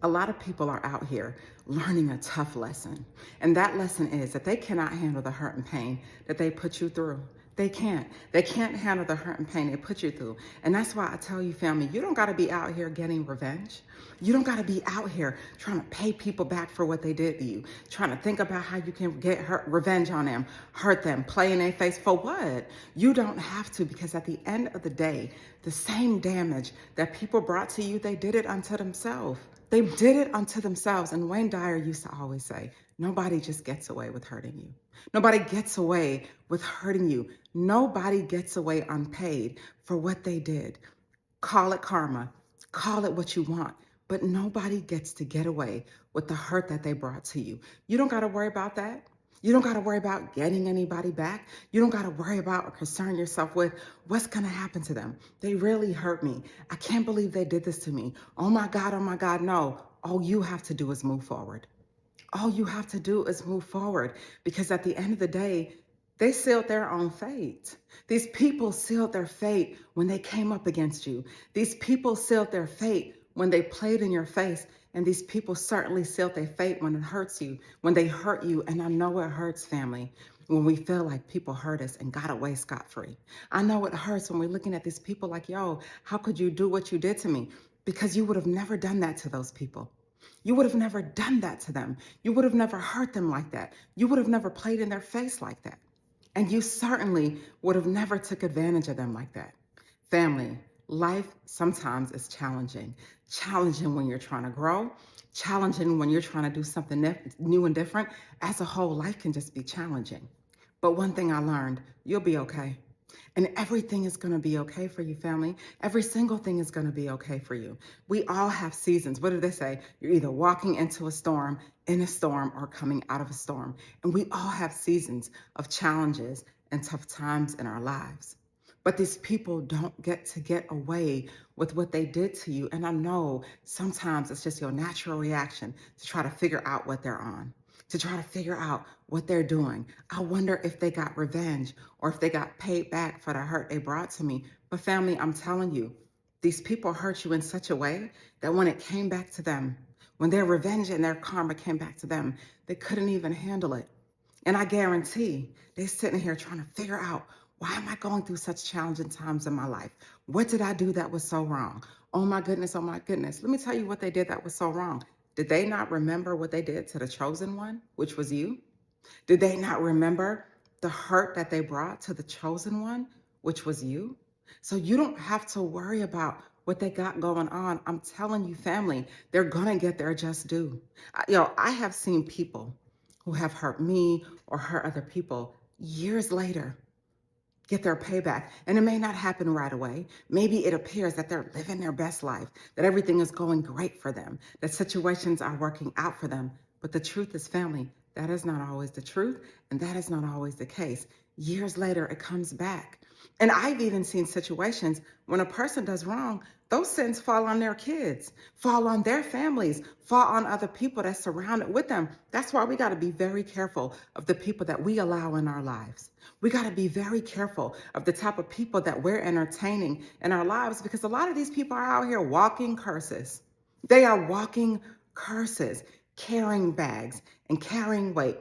A lot of people are out here learning a tough lesson. And that lesson is that they cannot handle the hurt and pain that they put you through. They can't. They can't handle the hurt and pain they put you through. And that's why I tell you, family, you don't got to be out here getting revenge. You don't got to be out here trying to pay people back for what they did to you, trying to think about how you can get revenge on them, hurt them, play in their face. For what? You don't have to, because at the end of the day, the same damage that people brought to you, they did it unto themselves. They did it unto themselves. And Wayne Dyer used to always say, nobody just gets away with hurting you. Nobody gets away with hurting you. Nobody gets away unpaid for what they did. Call it karma. Call it what you want. But nobody gets to get away with the hurt that they brought to you. You don't got to worry about that. You don't got to worry about getting anybody back. You don't got to worry about or concern yourself with what's going to happen to them. They really hurt me. I can't believe they did this to me. Oh my God, no. All you have to do is move forward. All you have to do is move forward, because at the end of the day, they sealed their own fate. These people sealed their fate when they came up against you. These people sealed their fate when they played in your face. And these people certainly sealed their fate when it hurts you, when they hurt you. And I know it hurts, family, when we feel like people hurt us and got away scot-free. I know it hurts when we're looking at these people like, yo, how could you do what you did to me? Because you would have never done that to those people. You would have never done that to them. You would have never hurt them like that. You would have never played in their face like that. And you certainly would have never took advantage of them like that. Family, life sometimes is challenging. Challenging when you're trying to grow. Challenging when you're trying to do something new and different. As a whole, life can just be challenging. But one thing I learned, you'll be okay. And everything is going to be okay for you, family. Every single thing is going to be okay for you. We all have seasons. What do they say? You're either walking into a storm, in a storm, or coming out of a storm. And we all have seasons of challenges and tough times in our lives. But these people don't get to get away with what they did to you. And I know sometimes it's just your natural reaction to try to figure out what they're on, to try to figure out what they're doing. I wonder if they got revenge or if they got paid back for the hurt they brought to me. But family, I'm telling you, these people hurt you in such a way that when it came back to them, when their revenge and their karma came back to them, they couldn't even handle it. And I guarantee they're sitting here trying to figure out, why am I going through such challenging times in my life? What did I do that was so wrong? Oh my goodness, oh my goodness. Let me tell you what they did that was so wrong. Did they not remember what they did to the chosen one, which was you? Did they not remember the hurt that they brought to the chosen one, which was you? So you don't have to worry about what they got going on. I'm telling you, family, they're gonna get their just due. I have seen people who have hurt me or hurt other people years later get their payback. And it may not happen right away. Maybe it appears that they're living their best life, that everything is going great for them, that situations are working out for them. But the truth is, family, that is not always the truth, and that is not always the case. Years later, it comes back. And I've even seen situations when a person does wrong, those sins fall on their kids, fall on their families, fall on other people that's surrounded with them. That's why we got to be very careful of the people that we allow in our lives. We got to be very careful of the type of people that we're entertaining in our lives, because a lot of these people are out here walking curses. They are walking curses, carrying bags and carrying weight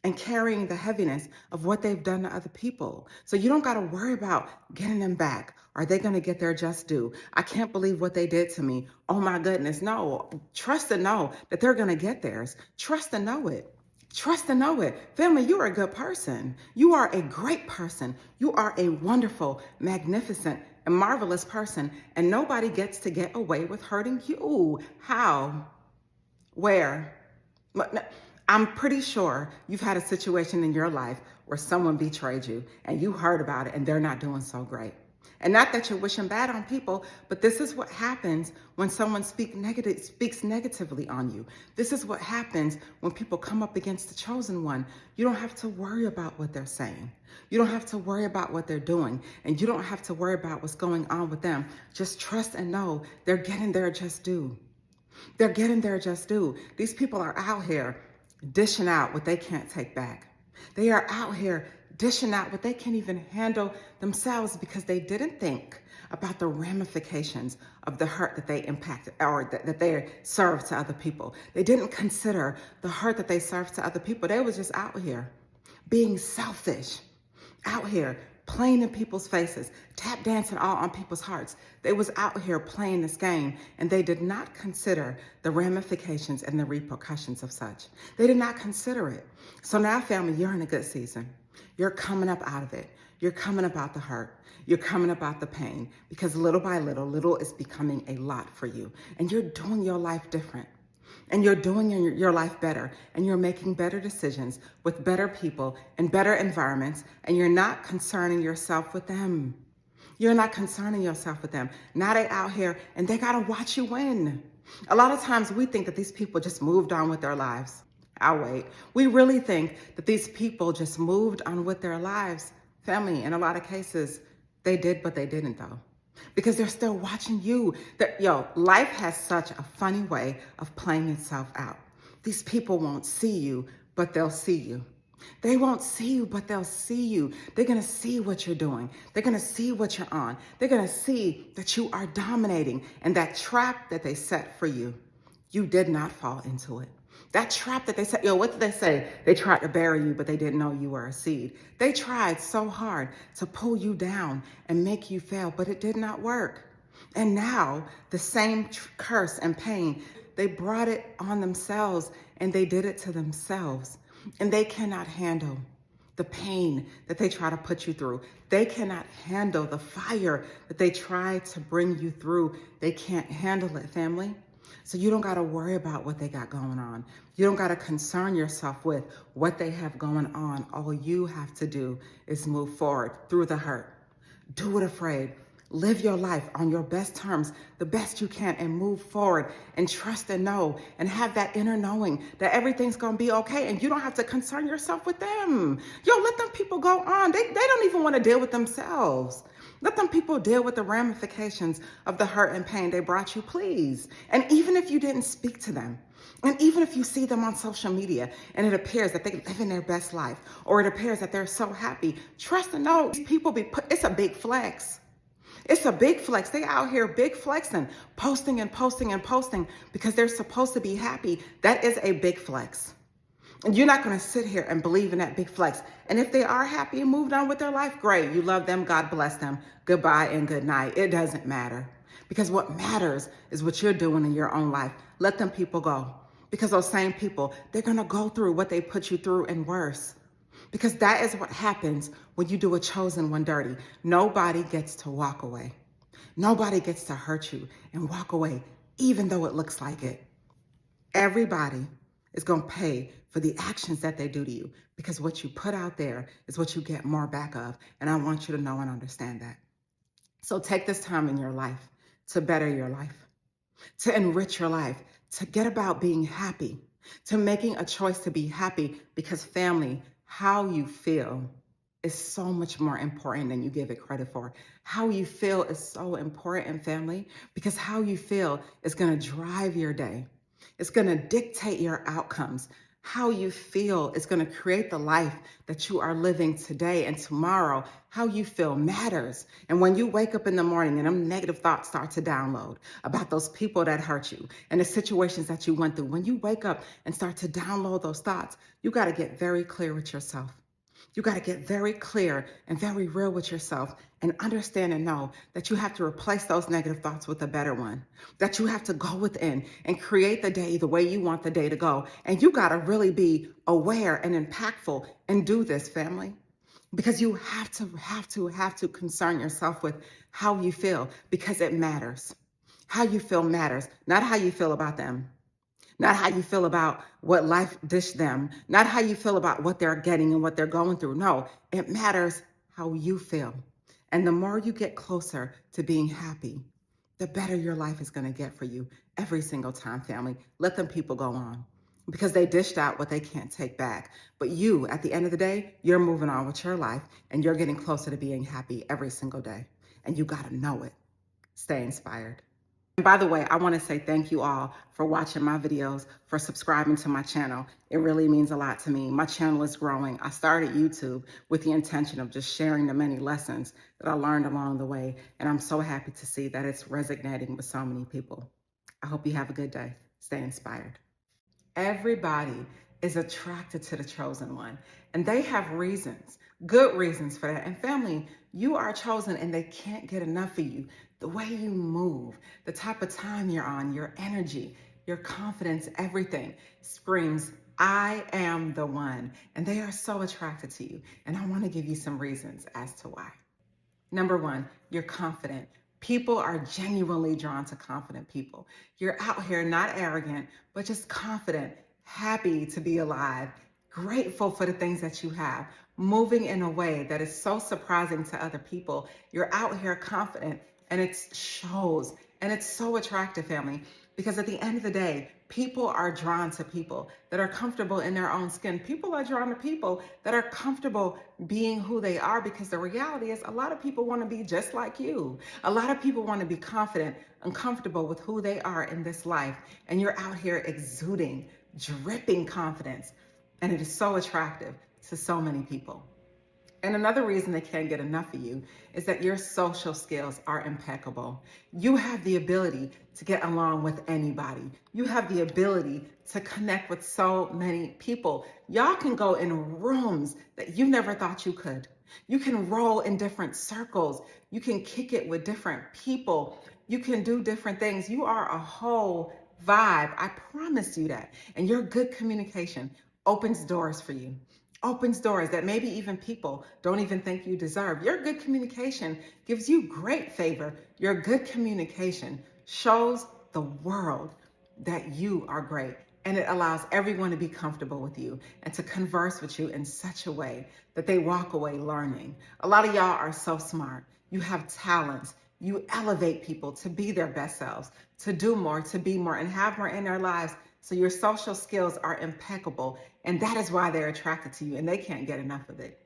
and carrying the heaviness of what they've done to other people. So you don't got to worry about getting them back. Are they going to get their just due? I can't believe what they did to me. Oh my goodness. No, trust and know that they're going to get theirs. Trust and know it. Trust and know it. Family, you are a good person. You are a great person. You are a wonderful, magnificent, and marvelous person. And nobody gets to get away with hurting you. How? Where? I'm pretty sure you've had a situation in your life where someone betrayed you and you heard about it and they're not doing so great. And not that you're wishing bad on people, but this is what happens when someone speaks negatively on you. This is what happens when people come up against the chosen one. You don't have to worry about what they're saying. You don't have to worry about what they're doing. And you don't have to worry about what's going on with them. Just trust and know they're getting their just due. They're getting their just due. These people are out here dishing out what they can't take back. They are out here dishing out what they can't even handle themselves, because they didn't think about the ramifications of the hurt that they impacted or that they served to other people. They didn't consider the hurt that they served to other people. They was just out here being selfish, out here playing in people's faces, tap dancing all on people's hearts. They was out here playing this game, and they did not consider the ramifications and the repercussions of such. They did not consider it. So now, family, you're in a good season. You're coming up out of it. You're coming up out the hurt. You're coming up out the pain, because little by little, little is becoming a lot for you. And you're doing your life different. And you're doing your life better, and you're making better decisions with better people and better environments, and you're not concerning yourself with them. You're not concerning yourself with them. Now they out here and they gotta watch you win. A lot of times we think that these people just moved on with their lives. I'll wait. We really think that these people just moved on with their lives. Family, in a lot of cases, they did, but they didn't though. Because they're still watching you. Life has such a funny way of playing itself out. These people won't see you, but they'll see you. They won't see you, but they'll see you. They're going to see what you're doing. They're going to see what you're on. They're going to see that you are dominating. And that trap that they set for you, you did not fall into it. That trap that they set, what did they say? They tried to bury you, but they didn't know you were a seed. They tried so hard to pull you down and make you fail, but it did not work. And now the same curse and pain, they brought it on themselves, and they did it to themselves. And they cannot handle the pain that they try to put you through. They cannot handle the fire that they try to bring you through. They can't handle it, family. So you don't got to worry about what they got going on. You don't got to concern yourself with what they have going on. All you have to do is move forward through the hurt. Do it afraid. Live your life on your best terms, the best you can, and move forward and trust and know and have that inner knowing that everything's going to be okay, and you don't have to concern yourself with them. Let them people go on. They don't even want to deal with themselves. Let them people deal with the ramifications of the hurt and pain they brought you, please. And even if you didn't speak to them, and even if you see them on social media and it appears that they live in their best life, or it appears that they're so happy, trust and know these people it's a big flex. It's a big flex. They out here big flexing, posting and posting and posting because they're supposed to be happy. That is a big flex. And you're not going to sit here and believe in that big flex. And if they are happy and moved on with their life, great. You love them. God bless them. Goodbye and good night. It doesn't matter. Because what matters is what you're doing in your own life. Let them people go. Because those same people, they're going to go through what they put you through and worse. Because that is what happens when you do a chosen one dirty. Nobody gets to walk away. Nobody gets to hurt you and walk away, even though it looks like it. Everybody is going to pay for the actions that they do to you, because what you put out there is what you get more back of. And I want you to know and understand that. So take this time in your life to better your life, to enrich your life, to get about being happy, to making a choice to be happy, because family, how you feel is so much more important than you give it credit for. How you feel is so important, family, because how you feel is going to drive your day. It's going to dictate your outcomes. How you feel is going to create the life that you are living today and tomorrow. How you feel matters. And when you wake up in the morning and them negative thoughts start to download about those people that hurt you and the situations that you went through, when you wake up and start to download those thoughts, you got to get very clear with yourself. You got to get very clear and very real with yourself and understand and know that you have to replace those negative thoughts with a better one, that you have to go within and create the day the way you want the day to go. And you got to really be aware and impactful and do this, family, because you have to concern yourself with how you feel, because it matters. How you feel matters, not how you feel about them. Not how you feel about what life dished them. Not how you feel about what they're getting and what they're going through. No, it matters how you feel. And the more you get closer to being happy, the better your life is going to get for you every single time, family. Let them people go on, because they dished out what they can't take back. But you, at the end of the day, you're moving on with your life, and you're getting closer to being happy every single day. And you got to know it. Stay inspired. And by the way, I want to say thank you all for watching my videos, for subscribing to my channel. It really means a lot to me. My channel is growing. I started YouTube with the intention of just sharing the many lessons that I learned along the way. And I'm so happy to see that it's resonating with so many people. I hope you have a good day. Stay inspired. Everybody is attracted to the chosen one, and they have reasons, good reasons for that. And family, you are chosen and they can't get enough of you. The way you move, the type of time you're on, your energy, your confidence, everything screams, I am the one. And they are so attracted to you. And I want to give you some reasons as to why. Number one, you're confident. People are genuinely drawn to confident people. You're out here not arrogant, but just confident, happy to be alive, grateful for the things that you have, moving in a way that is so surprising to other people. You're out here confident, and it shows, and it's so attractive, family, because at the end of the day, people are drawn to people that are comfortable in their own skin. People are drawn to people that are comfortable being who they are, because the reality is a lot of people want to be just like you. A lot of people want to be confident and comfortable with who they are in this life. And you're out here exuding, dripping confidence. And it is so attractive to so many people. And another reason they can't get enough of you is that your social skills are impeccable. You have the ability to get along with anybody. You have the ability to connect with so many people. Y'all can go in rooms that you never thought you could. You can roll in different circles. You can kick it with different people. You can do different things. You are a whole vibe. I promise you that. And your good communication opens doors for you. Opens doors that maybe even people don't even think you deserve. Your good communication gives you great favor. Your good communication shows the world that you are great, and it allows everyone to be comfortable with you and to converse with you in such a way that they walk away learning. A lot of y'all are so smart. You have talents. You elevate people to be their best selves, to do more, to be more, and have more in their lives. So your social skills are impeccable, and that is why they're attracted to you, and they can't get enough of it.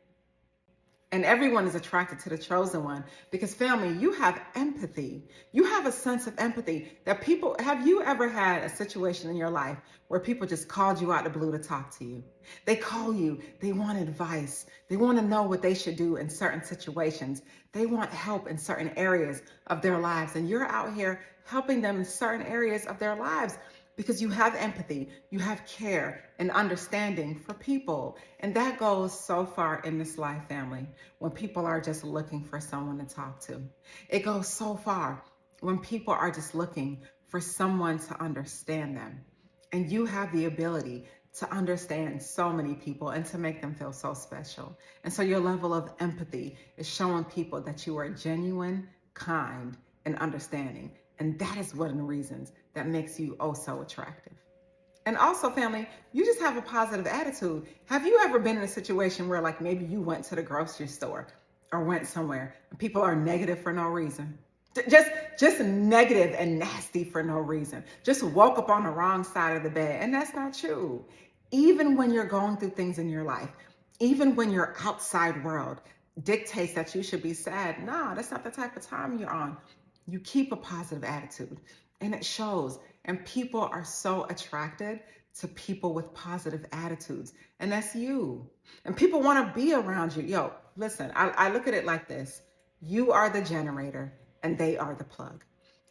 And everyone is attracted to the chosen one because, family, you have empathy. You have a sense of empathy that people, have you ever had a situation in your life where people just called you out the blue to talk to you? They call you, they want advice. They want to know what they should do in certain situations. They want help in certain areas of their lives. And you're out here helping them in certain areas of their lives, because you have empathy, you have care and understanding for people. And that goes so far in this life, family, when people are just looking for someone to talk to. It goes so far when people are just looking for someone to understand them. And you have the ability to understand so many people and to make them feel so special. And so your level of empathy is showing people that you are genuine, kind, and understanding. And that is one of the reasons that makes you oh so attractive. And also, family, you just have a positive attitude. Have you ever been in a situation where, like, maybe you went to the grocery store or went somewhere and people are negative for no reason? Just negative and nasty for no reason. Just woke up on the wrong side of the bed. And that's not true. Even when you're going through things in your life, even when your outside world dictates that you should be sad, no, that's not the type of time you're on. You keep a positive attitude, and it shows. And people are so attracted to people with positive attitudes, and that's you. And people want to be around you. Yo, listen, I look at it like this. You are the generator, and they are the plug.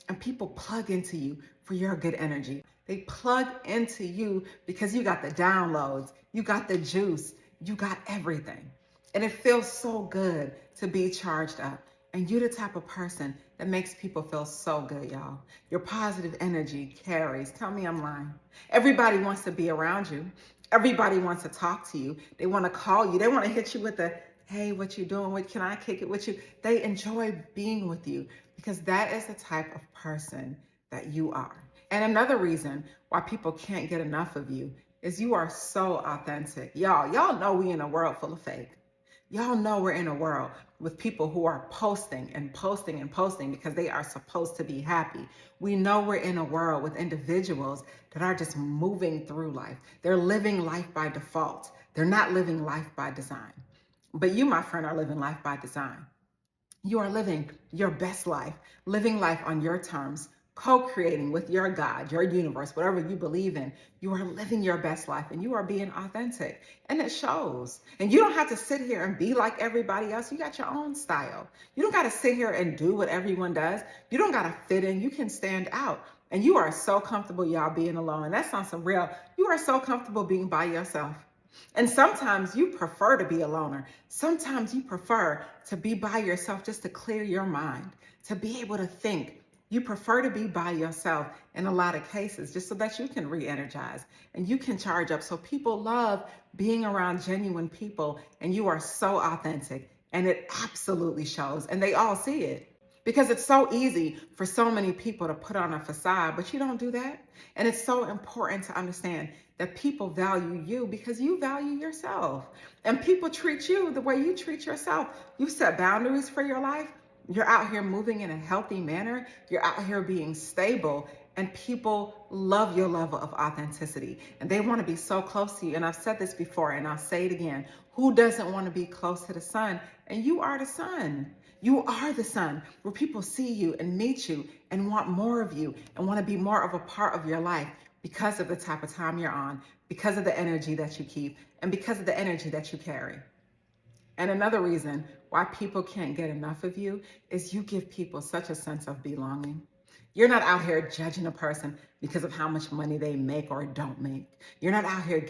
And people plug into you for your good energy. They plug into you because you got the downloads, you got the juice, you got everything. And it feels so good to be charged up. And you're the type of person that makes people feel so good, y'all. Your positive energy carries. Tell me I'm lying. Everybody wants to be around you. Everybody wants to talk to you. They want to call you. They want to hit you with the, hey, what you doing? What can I kick it with you? They enjoy being with you because that is the type of person that you are. And another reason why people can't get enough of you is you are so authentic. Y'all know we in a world full of fake. Y'all know we're in a world with people who are posting and posting and posting because they are supposed to be happy. We know we're in a world with individuals that are just moving through life. They're living life by default. They're not living life by design. But you, my friend, are living life by design. You are living your best life, living life on your terms, co-creating with your God, your universe, whatever you believe in. You are living your best life and you are being authentic, and it shows. And you don't have to sit here and be like everybody else. You got your own style. You don't got to sit here and do what everyone does. You don't got to fit in. You can stand out. And you are so comfortable, y'all, being alone. And that sounds so real. You are so comfortable being by yourself. And sometimes you prefer to be a loner. Sometimes you prefer to be by yourself just to clear your mind, to be able to think. You prefer to be by yourself in a lot of cases just so that you can re-energize and you can charge up. So people love being around genuine people, and you are so authentic, and it absolutely shows, and they all see it. Because it's so easy for so many people to put on a facade, but you don't do that. And it's so important to understand that people value you because you value yourself. And people treat you the way you treat yourself. You set boundaries for your life. You're out here moving in a healthy manner. You're out here being stable. And people love your level of authenticity. And they want to be so close to you. And I've said this before, and I'll say it again. Who doesn't want to be close to the sun? And you are the sun. You are the sun, where people see you and meet you and want more of you and want to be more of a part of your life because of the type of time you're on, because of the energy that you keep, and because of the energy that you carry. And another reason why people can't get enough of you is you give people such a sense of belonging. You're not out here judging a person because of how much money they make or don't make. You're not out here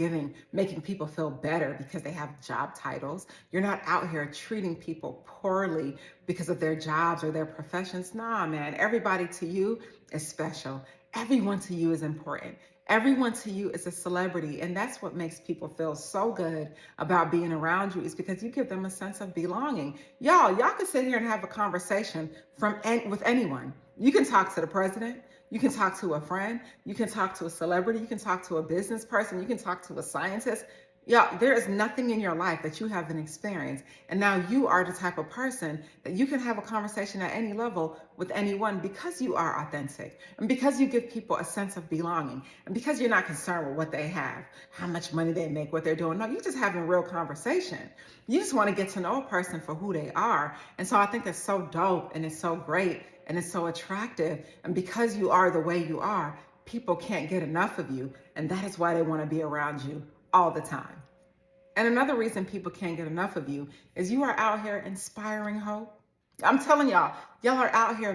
making people feel better because they have job titles. You're not out here treating people poorly because of their jobs or their professions. Nah, man, everybody to you is special. Everyone to you is important. Everyone to you is a celebrity, and that's what makes people feel so good about being around you, is because you give them a sense of belonging. Y'all can sit here and have a conversation with anyone. You can talk to the president, you can talk to a friend, you can talk to a celebrity, you can talk to a business person, you can talk to a scientist. Yeah, there is nothing in your life that you haven't experienced. And now you are the type of person that you can have a conversation at any level with anyone because you are authentic and because you give people a sense of belonging and because you're not concerned with what they have, how much money they make, what they're doing. No, you're just having a real conversation. You just want to get to know a person for who they are. And so I think that's so dope, and it's so great, and it's so attractive. And because you are the way you are, people can't get enough of you. And that is why they want to be around you all the time. And another reason people can't get enough of you is you are out here inspiring hope. I'm telling y'all are out here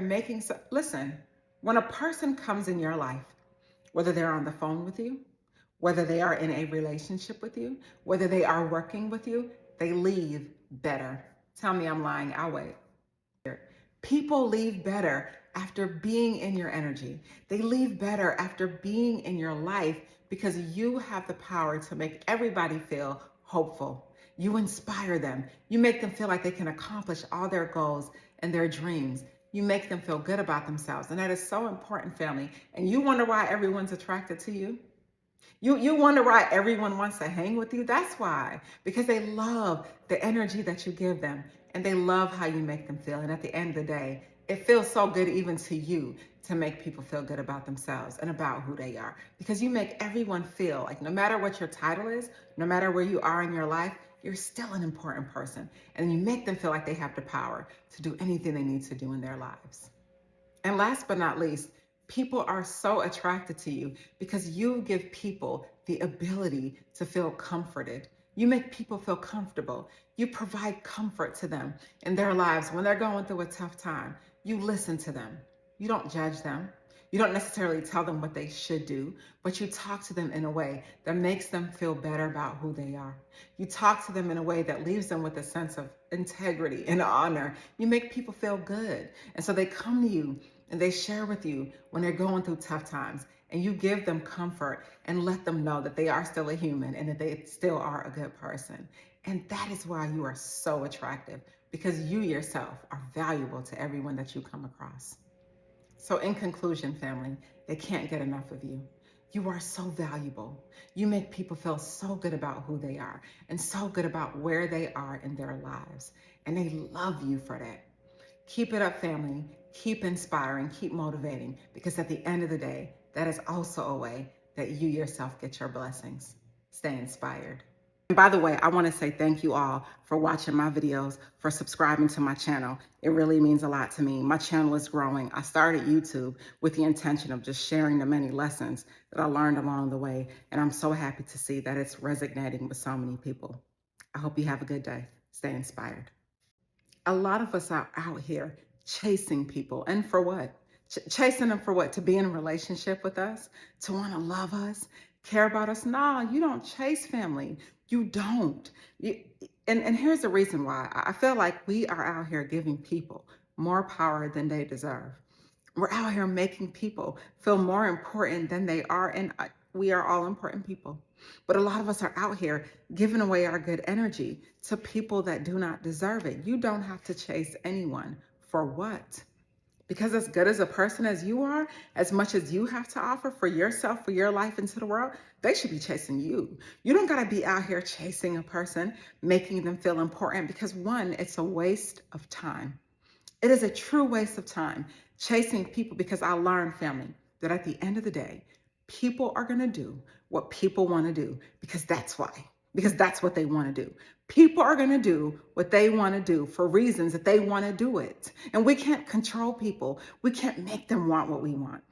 listen, when a person comes in your life, whether they're on the phone with you, whether they are in a relationship with you, whether they are working with you, they leave better. Tell me I'm lying, I'll wait. People leave better after being in your energy. They leave better after being in your life because you have the power to make everybody feel hopeful. You inspire them. You make them feel like they can accomplish all their goals and their dreams. You make them feel good about themselves. And that is so important, family. And you wonder why everyone's attracted to you? You wonder why everyone wants to hang with you? That's why. Because they love the energy that you give them, and they love how you make them feel. And at the end of the day, it feels so good even to you to make people feel good about themselves and about who they are. Because you make everyone feel like no matter what your title is, no matter where you are in your life, you're still an important person. And you make them feel like they have the power to do anything they need to do in their lives. And last but not least, people are so attracted to you because you give people the ability to feel comforted. You make people feel comfortable. You provide comfort to them in their lives when they're going through a tough time. You listen to them. You don't judge them. You don't necessarily tell them what they should do, but you talk to them in a way that makes them feel better about who they are. You talk to them in a way that leaves them with a sense of integrity and honor. You make people feel good. And so they come to you and they share with you when they're going through tough times, and you give them comfort and let them know that they are still a human and that they still are a good person. And that is why you are so attractive, because you yourself are valuable to everyone that you come across. So in conclusion, family, they can't get enough of you. You are so valuable. You make people feel so good about who they are and so good about where they are in their lives. And they love you for that. Keep it up, family. Keep inspiring, keep motivating, because at the end of the day, that is also a way that you yourself get your blessings. Stay inspired. And by the way, I want to say thank you all for watching my videos, for subscribing to my channel. It really means a lot to me. My channel is growing. I started YouTube with the intention of just sharing the many lessons that I learned along the way. And I'm so happy to see that it's resonating with so many people. I hope you have a good day. Stay inspired. A lot of us are out here chasing people. And for what? Chasing them for what? To be in a relationship with us? To want to love us? Care about us? No, you don't chase family. You don't. And here's the reason why. I feel like we are out here giving people more power than they deserve. We're out here making people feel more important than they are. And we are all important people. But a lot of us are out here giving away our good energy to people that do not deserve it. You don't have to chase anyone. For what? Because as good as a person as you are, as much as you have to offer for yourself, for your life into the world, they should be chasing you. You don't got to be out here chasing a person, making them feel important, because one, it's a waste of time. It is a true waste of time chasing people, because I learned, family, that at the end of the day, people are going to do what people want to do, because that's why. Because that's what they want to do. People are going to do what they want to do for reasons that they want to do it. And we can't control people. We can't make them want what we want.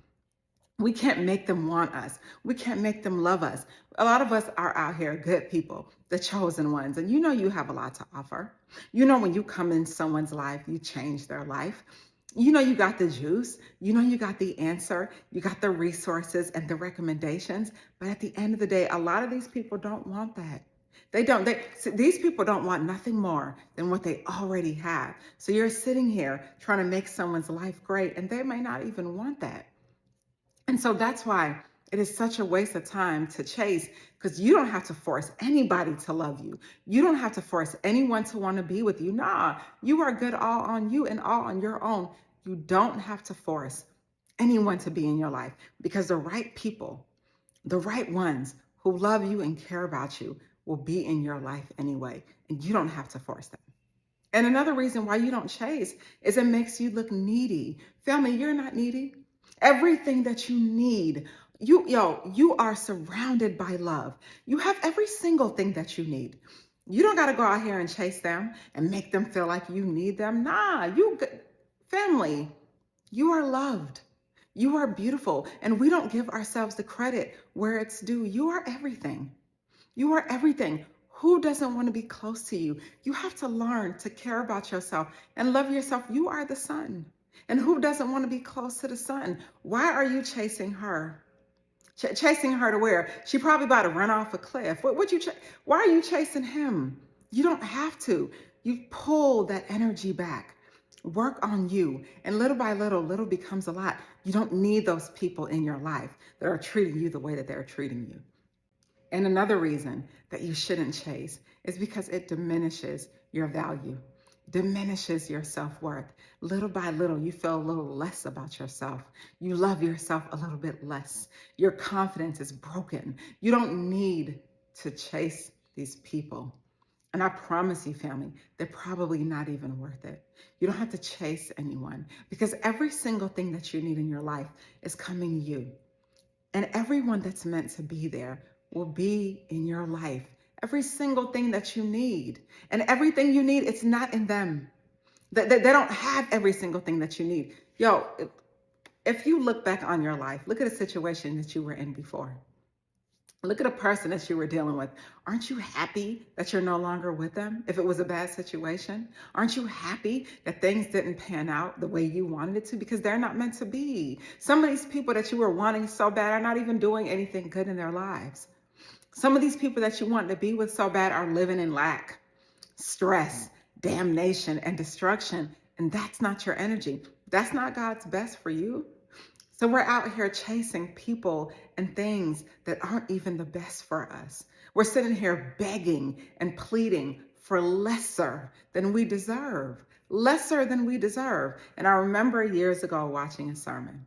We can't make them want us. We can't make them love us. A lot of us are out here good people, the chosen ones. And you know you have a lot to offer. You know when you come in someone's life, you change their life. You know you got the juice. You know you got the answer. You got the resources and the recommendations. But at the end of the day, a lot of these people don't want that. They don't. These people don't want nothing more than what they already have. So you're sitting here trying to make someone's life great, and they may not even want that. And so that's why it is such a waste of time to chase, because you don't have to force anybody to love you. You don't have to force anyone to want to be with you. Nah, you are good all on you and all on your own. You don't have to force anyone to be in your life, because the right people, the right ones who love you and care about you, will be in your life anyway. And you don't have to force them. And another reason why you don't chase is it makes you look needy. Family, you're not needy. Everything that you need, you are surrounded by love. You have every single thing that you need. You don't got to go out here and chase them and make them feel like you need them. Nah, family, you are loved. You are beautiful. And we don't give ourselves the credit where it's due. You are everything. You are everything. Who doesn't want to be close to you? You have to learn to care about yourself and love yourself. You are the sun. And who doesn't want to be close to the sun? Why are you chasing her? Chasing her to where? She probably about to run off a cliff. Why are you chasing him? You don't have to. You pull that energy back. Work on you. And little by little, little becomes a lot. You don't need those people in your life that are treating you the way that they're treating you. And another reason that you shouldn't chase is because it diminishes your value, diminishes your self-worth. Little by little, you feel a little less about yourself. You love yourself a little bit less. Your confidence is broken. You don't need to chase these people. And I promise you, family, they're probably not even worth it. You don't have to chase anyone, because every single thing that you need in your life is coming to you. And everyone that's meant to be there will be in your life. Every single thing that you need. And everything you need, it's not in them. They don't have every single thing that you need. If you look back on your life, look at a situation that you were in before. Look at a person that you were dealing with. Aren't you happy that you're no longer with them if it was a bad situation? Aren't you happy that things didn't pan out the way you wanted it to? Because they're not meant to be. Some of these people that you were wanting so bad are not even doing anything good in their lives. Some of these people that you want to be with so bad are living in lack, stress, damnation, and destruction. And that's not your energy. That's not God's best for you. So we're out here chasing people and things that aren't even the best for us. We're sitting here begging and pleading for lesser than we deserve. Lesser than we deserve. And I remember years ago watching a sermon.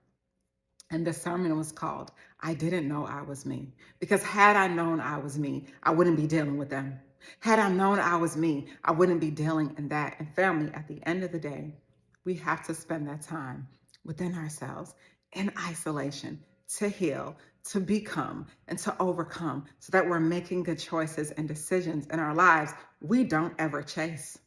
And the sermon was called, I Didn't Know I Was Me. Because had I known I was me, I wouldn't be dealing with them. Had I known I was me, I wouldn't be dealing in that. And family, at the end of the day, we have to spend that time within ourselves in isolation to heal, to become and to overcome so that we're making good choices and decisions in our lives. We don't ever chase.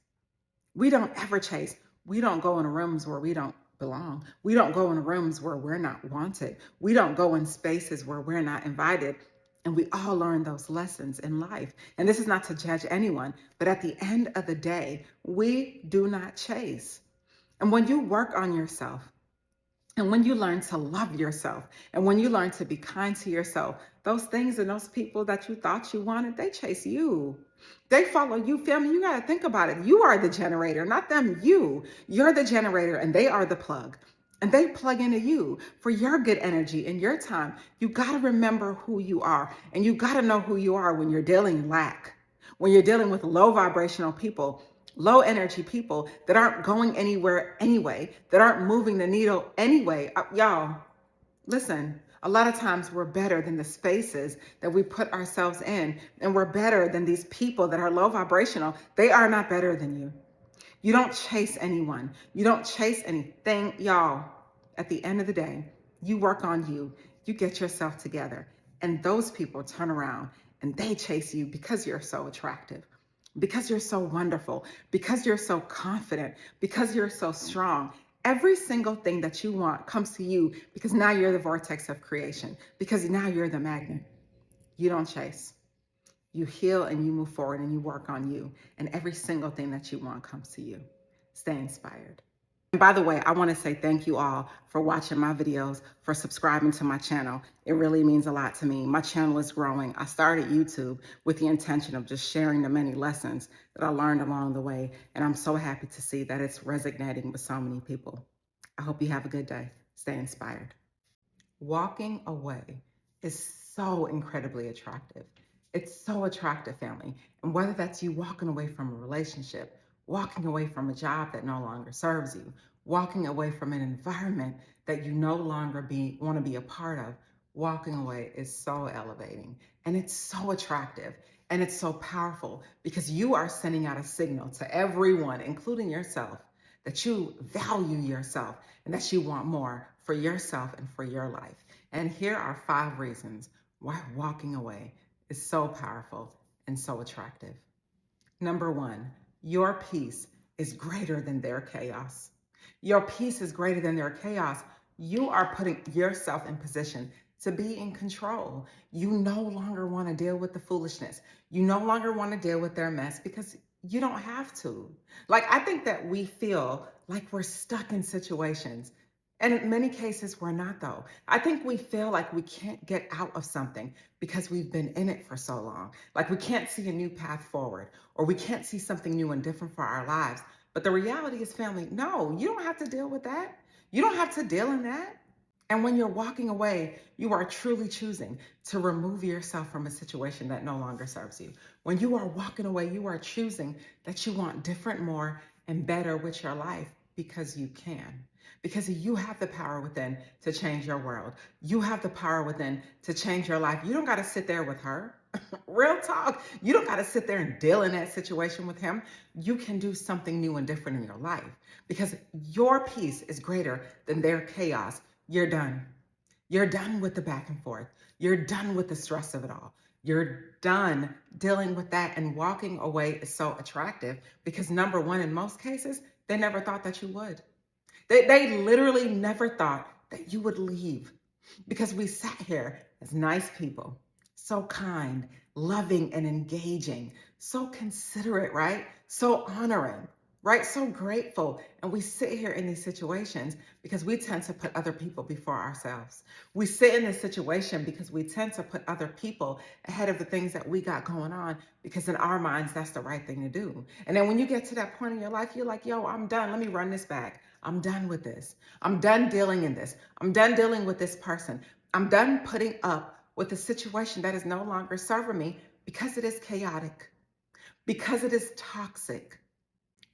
We don't ever chase. We don't go in rooms where we don't belong. We don't go in rooms where we're not wanted. We don't go in spaces where we're not invited. And we all learn those lessons in life. And this is not to judge anyone, but at the end of the day, we do not chase. And when you work on yourself, and when you learn to love yourself, and when you learn to be kind to yourself, those things and those people that you thought you wanted, they chase you. They follow you. Family, you got to think about it. You are the generator, not them. You're the generator, and they are the plug. And they plug into you for your good energy and your time. You got to remember who you are, and you got to know who you are when you're dealing lack, when you're dealing with low vibrational people, low energy people that aren't going anywhere anyway, that aren't moving the needle anyway. Y'all, listen, a lot of times we're better than the spaces that we put ourselves in, and we're better than these people that are low vibrational. They are not better than you. You don't chase anyone. You don't chase anything, y'all. At the end of the day, you work on you. You get yourself together, and those people turn around and they chase you because you're so attractive, because you're so wonderful, because you're so confident, because you're so strong. Every single thing that you want comes to you because now you're the vortex of creation, because now you're the magnet. You don't chase. You heal and you move forward and you work on you, and every single thing that you want comes to you. Stay inspired. And by the way, I want to say thank you all for watching my videos, for subscribing to my channel. It really means a lot to me. My channel is growing. I started YouTube with the intention of just sharing the many lessons that I learned along the way, and I'm so happy to see that it's resonating with so many people. I hope you have a good day. Stay inspired. Walking away is so incredibly attractive. It's so attractive, family. And whether that's you walking away from a relationship, walking away from a job that no longer serves you, walking away from an environment that you no longer want to be a part of, walking away is so elevating, and it's so attractive, and it's so powerful, because you are sending out a signal to everyone, including yourself, that you value yourself and that you want more for yourself and for your life. And here are 5 reasons why walking away is so powerful and so attractive. Number 1, your peace is greater than their chaos. Your peace is greater than their chaos. You are putting yourself in position to be in control. You no longer want to deal with the foolishness. You no longer want to deal with their mess, because you don't have to. Like, I think that we feel like we're stuck in situations, and in many cases we're not, though. I think we feel like we can't get out of something because we've been in it for so long. Like we can't see a new path forward, or we can't see something new and different for our lives. But the reality is, family, no, you don't have to deal with that. You don't have to deal in that. And when you're walking away, you are truly choosing to remove yourself from a situation that no longer serves you. When you are walking away, you are choosing that you want different, more, and better with your life, because you can. Because you have the power within to change your world. You have the power within to change your life. You don't got to sit there with her. Real talk. You don't got to sit there and deal in that situation with him. You can do something new and different in your life, because your peace is greater than their chaos. You're done. You're done with the back and forth. You're done with the stress of it all. You're done dealing with that, and walking away is so attractive because, number 1, in most cases, they never thought that you would. They literally never thought that you would leave, because we sat here as nice people, so kind, loving, and engaging, so considerate, right? So honoring, right? So grateful. And we sit here in these situations because we tend to put other people before ourselves. We sit in this situation because we tend to put other people ahead of the things that we got going on, because in our minds, that's the right thing to do. And then when you get to that point in your life, you're like, yo, I'm done. Let me run this back. I'm done with this. I'm done dealing in this. I'm done dealing with this person. I'm done putting up with a situation that is no longer serving me, because it is chaotic, because it is toxic,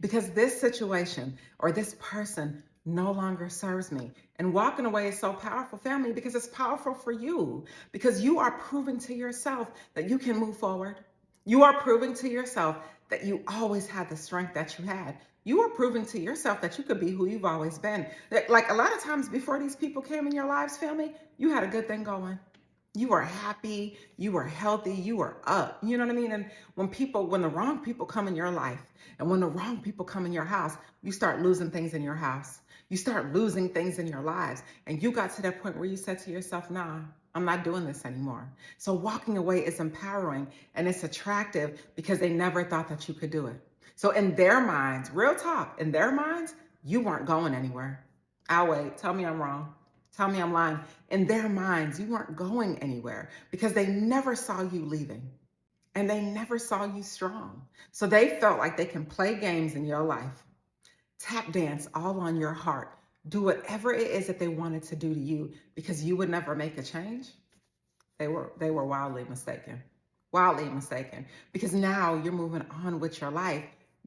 because this situation or this person no longer serves me. And walking away is so powerful, family, because it's powerful for you, because you are proving to yourself that you can move forward. You are proving to yourself that you always had the strength that you had. You are proving to yourself that you could be who you've always been. Like, a lot of times before these people came in your lives, family, you had a good thing going. You are happy, you are healthy, you are up. You know what I mean? And when the wrong people come in your life and when the wrong people come in your house, you start losing things in your house. You start losing things in your lives. And you got to that point where you said to yourself, nah, I'm not doing this anymore. So walking away is empowering and it's attractive because they never thought that you could do it. So in their minds, real talk, in their minds, you weren't going anywhere. I'll wait. Tell me I'm wrong. Tell me I'm lying. In their minds, you weren't going anywhere because they never saw you leaving and they never saw you strong. So they felt like they can play games in your life, tap dance all on your heart, do whatever it is that they wanted to do to you because you would never make a change. They were wildly mistaken. Wildly mistaken. Because now you're moving on with your life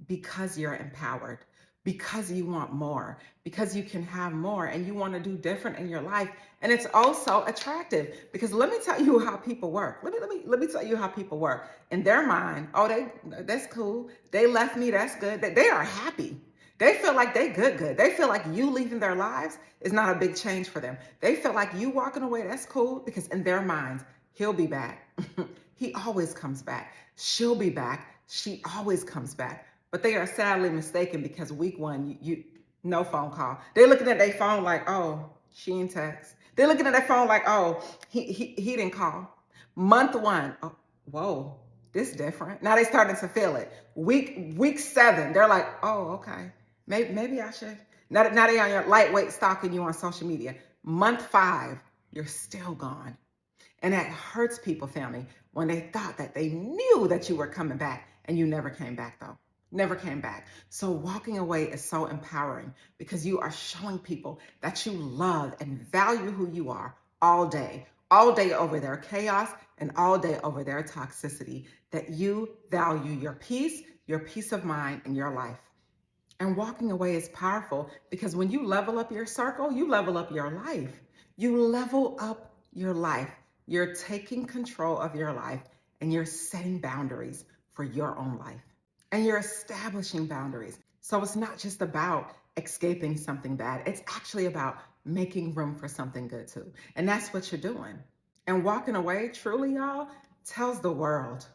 because you're empowered, because you want more, because you can have more and you want to do different in your life. And it's also attractive because let me tell you how people work. Let me tell you how people work. In their mind, oh, that's cool. They left me, that's good. They are happy. They feel like they good. They feel like you leaving their lives is not a big change for them. They feel like you walking away, that's cool, because in their minds, he'll be back. He always comes back. She'll be back. She always comes back. But they are sadly mistaken because week one, you no phone call. They're looking at their phone like, oh, she didn't text. They're looking at their phone like, oh, he didn't call. Month one, oh, whoa, this different. Now they starting to feel it. Week 7, they're like, oh, okay. Maybe I should. Now they on your lightweight stalking you on social media. Month 5, you're still gone. And that hurts people, family, when they thought that they knew that you were coming back and you never came back though. Never came back. So walking away is so empowering because you are showing people that you love and value who you are all day over their chaos and all day over their toxicity, that you value your peace of mind, and your life. And walking away is powerful because when you level up your circle, you level up your life. You level up your life. You're taking control of your life and you're setting boundaries for your own life. And you're establishing boundaries. So it's not just about escaping something bad. It's actually about making room for something good too. And that's what you're doing. And walking away, truly, y'all, tells the world,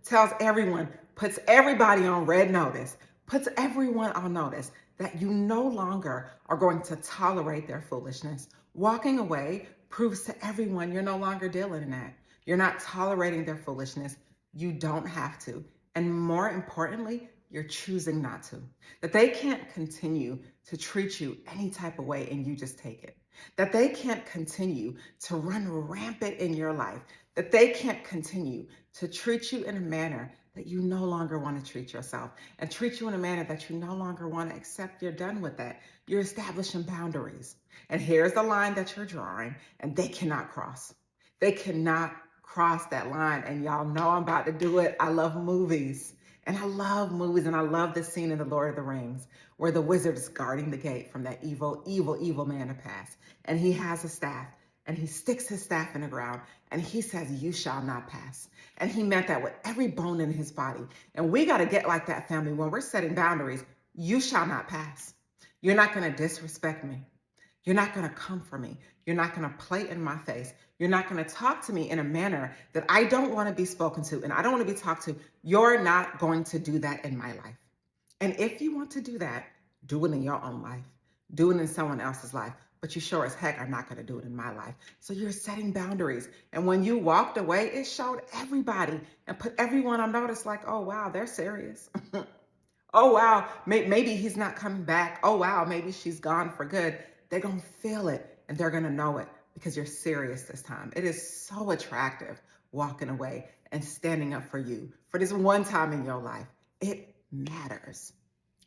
tells everyone, puts everybody on red notice, puts everyone on notice that you no longer are going to tolerate their foolishness. Walking away proves to everyone you're no longer dealing in that. You're not tolerating their foolishness. You don't have to. And more importantly, you're choosing not to. That they can't continue to treat you any type of way and you just take it. That they can't continue to run rampant in your life. That they can't continue to treat you in a manner that you no longer want to treat yourself and treat you in a manner that you no longer want to accept. You're done with that. You're establishing boundaries. And here's the line that you're drawing and they cannot cross. They cannot cross that line. And y'all know I'm about to do it. I love movies. And I love movies. And I love this scene in The Lord of the Rings where the wizard is guarding the gate from that evil man to pass. And he has a staff. And he sticks his staff in the ground and he says, you shall not pass. And he meant that with every bone in his body. And we got to get like that, family. When we're setting boundaries, you shall not pass. You're not going to disrespect me. You're not going to come for me. You're not going to play in my face. You're not going to talk to me in a manner that I don't want to be spoken to and I don't want to be talked to. You're not going to do that in my life. And if you want to do that, do it in your own life. Do it in someone else's life. But you sure as heck are not going to do it in my life. So you're setting boundaries. And when you walked away, it showed everybody and put everyone on notice like, oh, wow, they're serious. Oh, wow, maybe he's not coming back. Oh, wow, maybe she's gone for good. They're going to feel it and they're going to know it because you're serious this time. It is so attractive walking away and standing up for you for this one time in your life. It matters.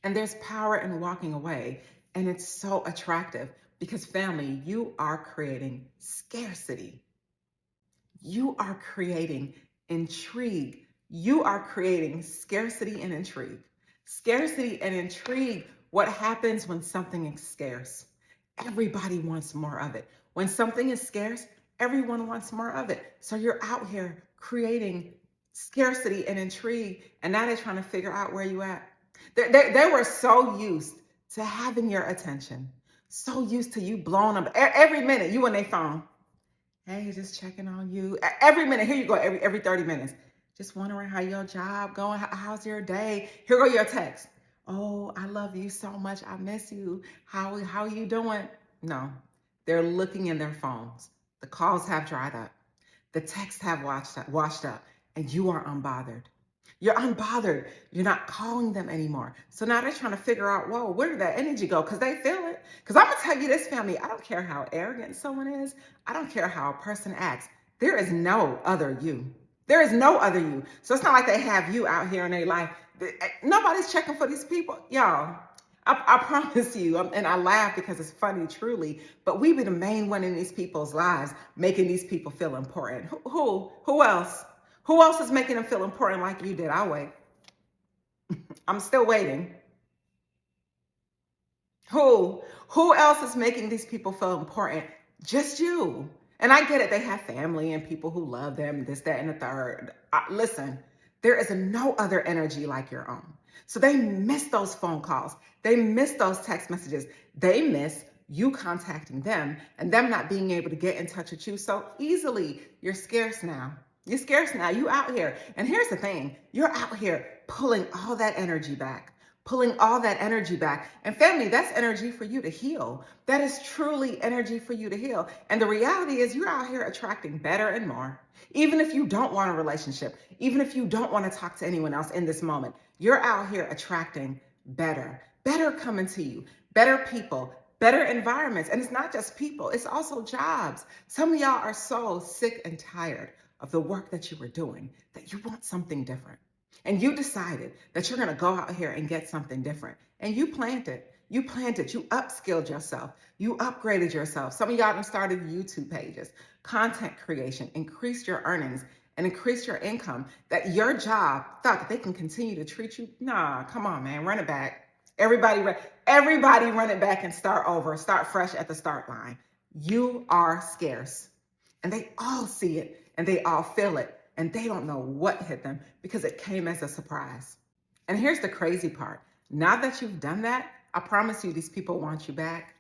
And there's power in walking away. And it's so attractive because, family, you are creating scarcity. You are creating intrigue. You are creating scarcity and intrigue. Scarcity and intrigue, what happens when something is scarce? Everybody wants more of it. When something is scarce, everyone wants more of it. So you're out here creating scarcity and intrigue, and now they're trying to figure out where you at. They were so used to having your attention, so used to you blowing up every minute, you on their phone. Hey, just checking on you. Every minute, here you go, every 30 minutes. Just wondering how your job going, how's your day? Here go your text. Oh, I love you so much. I miss you. How are you doing? No, they're looking in their phones. The calls have dried up. The texts have washed up, and you are unbothered. You're unbothered. You're not calling them anymore. So now they're trying to figure out, whoa, where did that energy go? Because they feel it. Because I'm going to tell you this, family, I don't care how arrogant someone is. I don't care how a person acts. There is no other you. There is no other you. So it's not like they have you out here in their life. Nobody's checking for these people. Y'all, I promise you, and I laugh because it's funny, truly, but we be the main one in these people's lives, making these people feel important. Who else? Who else is making them feel important like you did? I'll wait. I'm still waiting. Who else is making these people feel important? Just you. And I get it. They have family and people who love them, this, that, and the third. Listen, there is no other energy like your own. So they miss those phone calls. They miss those text messages. They miss you contacting them and them not being able to get in touch with you so easily. You're scarce now. You're scarce now. You out here. And here's the thing. You're out here pulling all that energy back. Pulling all that energy back. And family, that's energy for you to heal. That is truly energy for you to heal. And the reality is you're out here attracting better and more. Even if you don't want a relationship, even if you don't want to talk to anyone else in this moment, you're out here attracting better coming to you, better people, better environments. And it's not just people, it's also jobs. Some of y'all are so sick and tired of the work that you were doing that you want something different. And you decided that you're going to go out here and get something different. And you planned it. You upskilled yourself. You upgraded yourself. Some of y'all have started YouTube pages, content creation, increased your earnings and increased your income. That your job thought that they can continue to treat you. Nah, come on, man, run it back. Everybody run it back and start over. Start fresh at the start line. You are scarce. And they all see it and they all feel it. And they don't know what hit them because it came as a surprise. And here's the crazy part. Now that you've done that, I promise you these people want you back.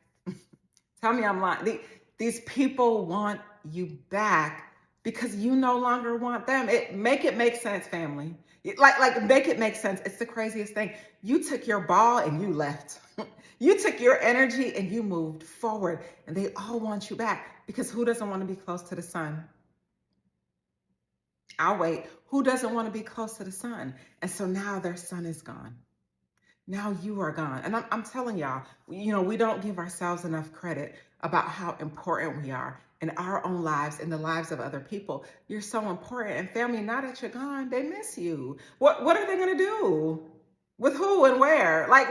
Tell me I'm lying. These people want you back because you no longer want them. Make it make sense, family. Make it make sense. It's the craziest thing. You took your ball and you left. You took your energy and you moved forward. And they all want you back because who doesn't want to be close to the sun? I'll wait. Who doesn't want to be close to the sun? And so now their sun is gone. Now you are gone. And I'm telling y'all, we don't give ourselves enough credit about how important we are in our own lives, in the lives of other people. You're so important. And family, now that you're gone, they miss you. What are they going to do? With who and where? Like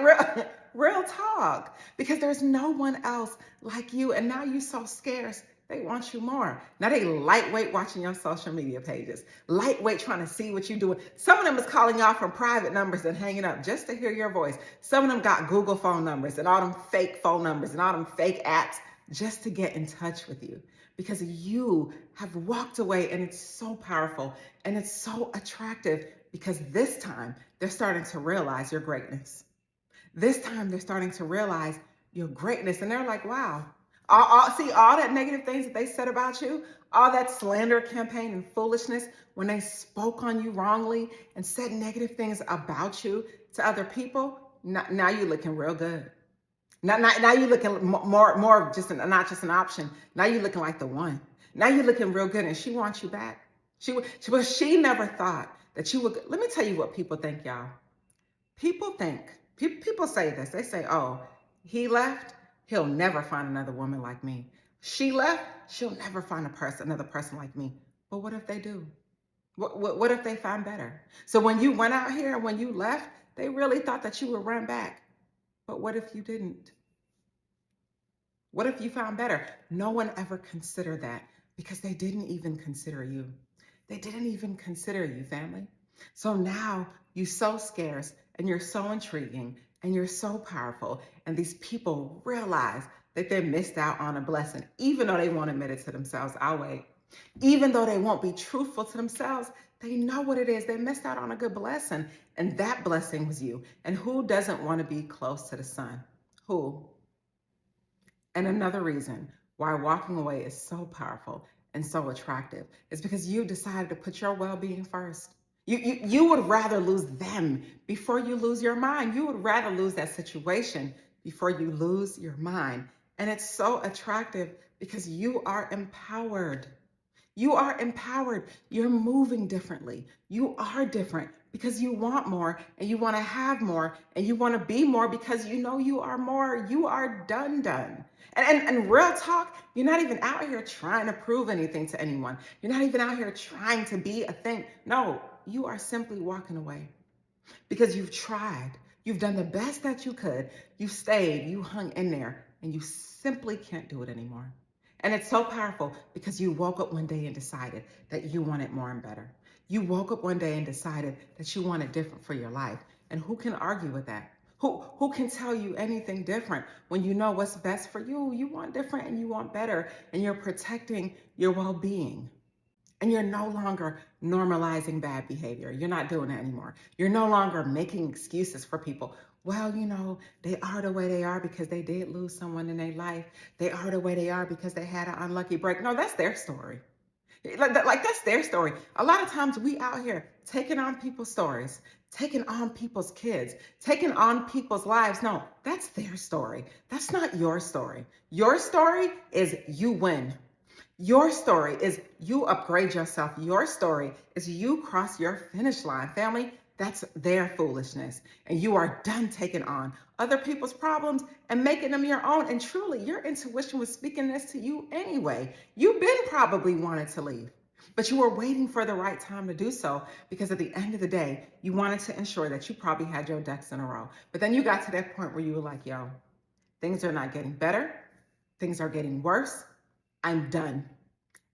real talk. Because there's no one else like you. And now you're so scarce. They want you more. Now they lightweight watching your social media pages, lightweight trying to see what you're doing. Some of them is calling y'all from private numbers and hanging up just to hear your voice. Some of them got Google phone numbers and all them fake phone numbers and all them fake apps just to get in touch with you because you have walked away, and it's so powerful and it's so attractive because this time they're starting to realize your greatness. This time they're starting to realize your greatness and they're like, wow. See all that negative things that they said about you, all that slander campaign and foolishness when they spoke on you wrongly and said negative things about you to other people. Now you're looking real good. Now you're looking more of not just an option. Now you're looking like the one. Now you're looking real good, and she wants you back. She never thought that you would. Let me tell you what people think, y'all. People say this. They say, "Oh, he left. He'll never find another woman like me. She left. She'll never find another person like me." But what if they do? What if they find better? So when you went out here and when you left, they really thought that you would run back. But what if you didn't? What if you found better? No one ever considered that because they didn't even consider you. They didn't even consider you, family. So now you're so scarce and you're so intriguing and you're so powerful. And these people realize that they missed out on a blessing, even though they won't admit it to themselves. I'll wait. Even though they won't be truthful to themselves, they know what it is. They missed out on a good blessing. And that blessing was you. And who doesn't want to be close to the sun? Who? And another reason why walking away is so powerful and so attractive is because you decided to put your well-being first. You would rather lose them before you lose your mind. You would rather lose that situation before you lose your mind. And it's so attractive because you are empowered. You are empowered. You're moving differently. You are different because you want more and you want to have more and you want to be more because you know you are more. You are done. And real talk, you're not even out here trying to prove anything to anyone. You're not even out here trying to be a thing. No, you are simply walking away because you've tried. You've done the best that you could. You stayed, you hung in there, and you simply can't do it anymore. And it's so powerful because you woke up one day and decided that you wanted more and better. You woke up one day and decided that you wanted different for your life. And who can argue with that? Who can tell you anything different when you know what's best for you? You want different and you want better, and you're protecting your well-being. And you're no longer normalizing bad behavior. You're not doing that anymore. You're no longer making excuses for people. Well, they are the way they are because they did lose someone in their life. They are the way they are because they had an unlucky break. No, that's their story. Like that's their story. A lot of times we out here taking on people's stories, taking on people's kids, taking on people's lives. No, that's their story. That's not your story. Your story is you win. Your story is you upgrade yourself. Your story is you cross your finish line. Family, that's their foolishness. And you are done taking on other people's problems and making them your own. And truly, your intuition was speaking this to you anyway. You've been probably wanted to leave, but you were waiting for the right time to do so because at the end of the day, you wanted to ensure that you probably had your ducks in a row. But then you got to that point where you were like, yo, things are not getting better. Things are getting worse. I'm done.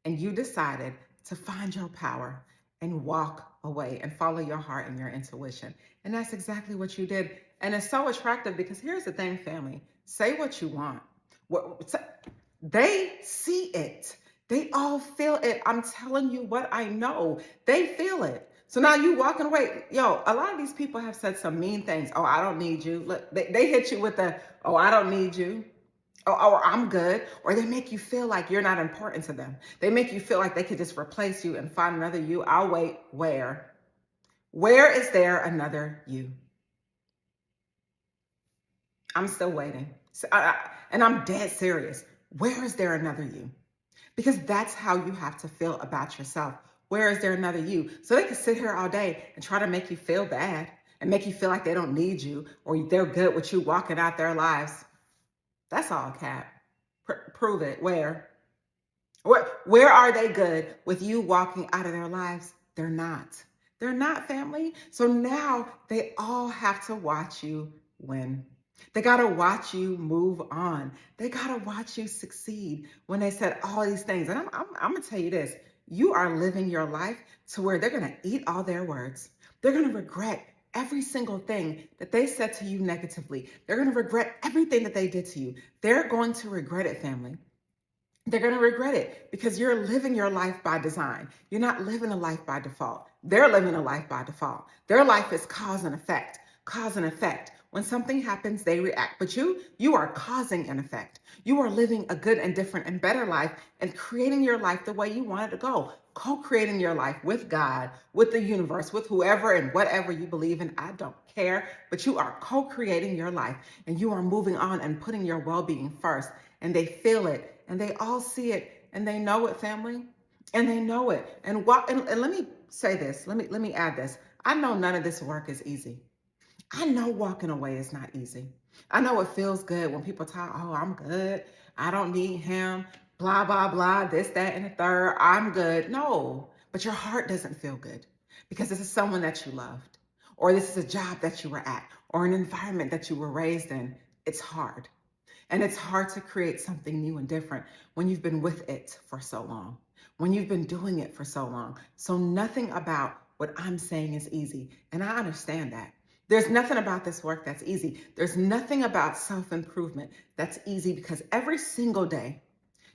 And you decided to find your power and walk away and follow your heart and your intuition. And that's exactly what you did. And it's so attractive because here's the thing, family. Say what you want. They see it. They all feel it. I'm telling you what I know. They feel it. So now you walking away. Yo, a lot of these people have said some mean things. Oh, I don't need you. Look, they hit you with the, oh, I don't need you. Or I'm good, or they make you feel like you're not important to them. They make you feel like they could just replace you and find another you. I'll wait. Where? Where is there another you? I'm still waiting. And I'm dead serious. Where is there another you? Because that's how you have to feel about yourself. Where is there another you? So they can sit here all day and try to make you feel bad and make you feel like they don't need you or they're good with you walking out their lives. That's all cap. Prove it. Where are they good with you walking out of their lives? They're not. They're not, family. So now they all have to watch you win. They got to watch you move on. They got to watch you succeed when they said all these things. And I'm going to tell you this. You are living your life to where they're going to eat all their words. They're going to regret every single thing that they said to you negatively. They're going to regret everything that they did to you. They're going to regret it, family. They're going to regret it because you're living your life by design. You're not living a life by default. They're living a life by default. Their life is cause and effect, cause and effect. When something happens, they react. But you are causing an effect. You are living a good and different and better life and creating your life the way you want it to go. Co-creating your life with God, with the universe, with whoever and whatever you believe in. I don't care, but you are co-creating your life and you are moving on and putting your well-being first. And they feel it and they all see it and they know it, family. And they know it. And let me say this. Let me add this. I know none of this work is easy. I know walking away is not easy. I know it feels good when people talk, oh, I'm good. I don't need him. Blah, blah, blah, this, that, and the third. I'm good. No, but your heart doesn't feel good because this is someone that you loved, or this is a job that you were at, or an environment that you were raised in. It's hard. And it's hard to create something new and different when you've been with it for so long, when you've been doing it for so long. So nothing about what I'm saying is easy. And I understand that. There's nothing about this work that's easy. There's nothing about self-improvement that's easy because every single day,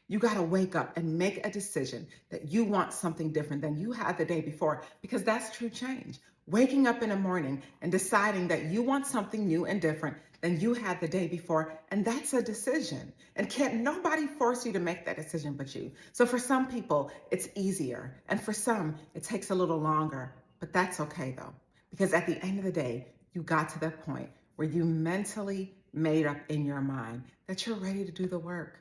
you got to wake up and make a decision that you want something different than you had the day before, because that's true change. Waking up in the morning and deciding that you want something new and different than you had the day before. And that's a decision. And can't nobody force you to make that decision but you. So for some people, it's easier. And for some, it takes a little longer. But that's okay though. Because at the end of the day, you got to that point where you mentally made up in your mind that you're ready to do the work,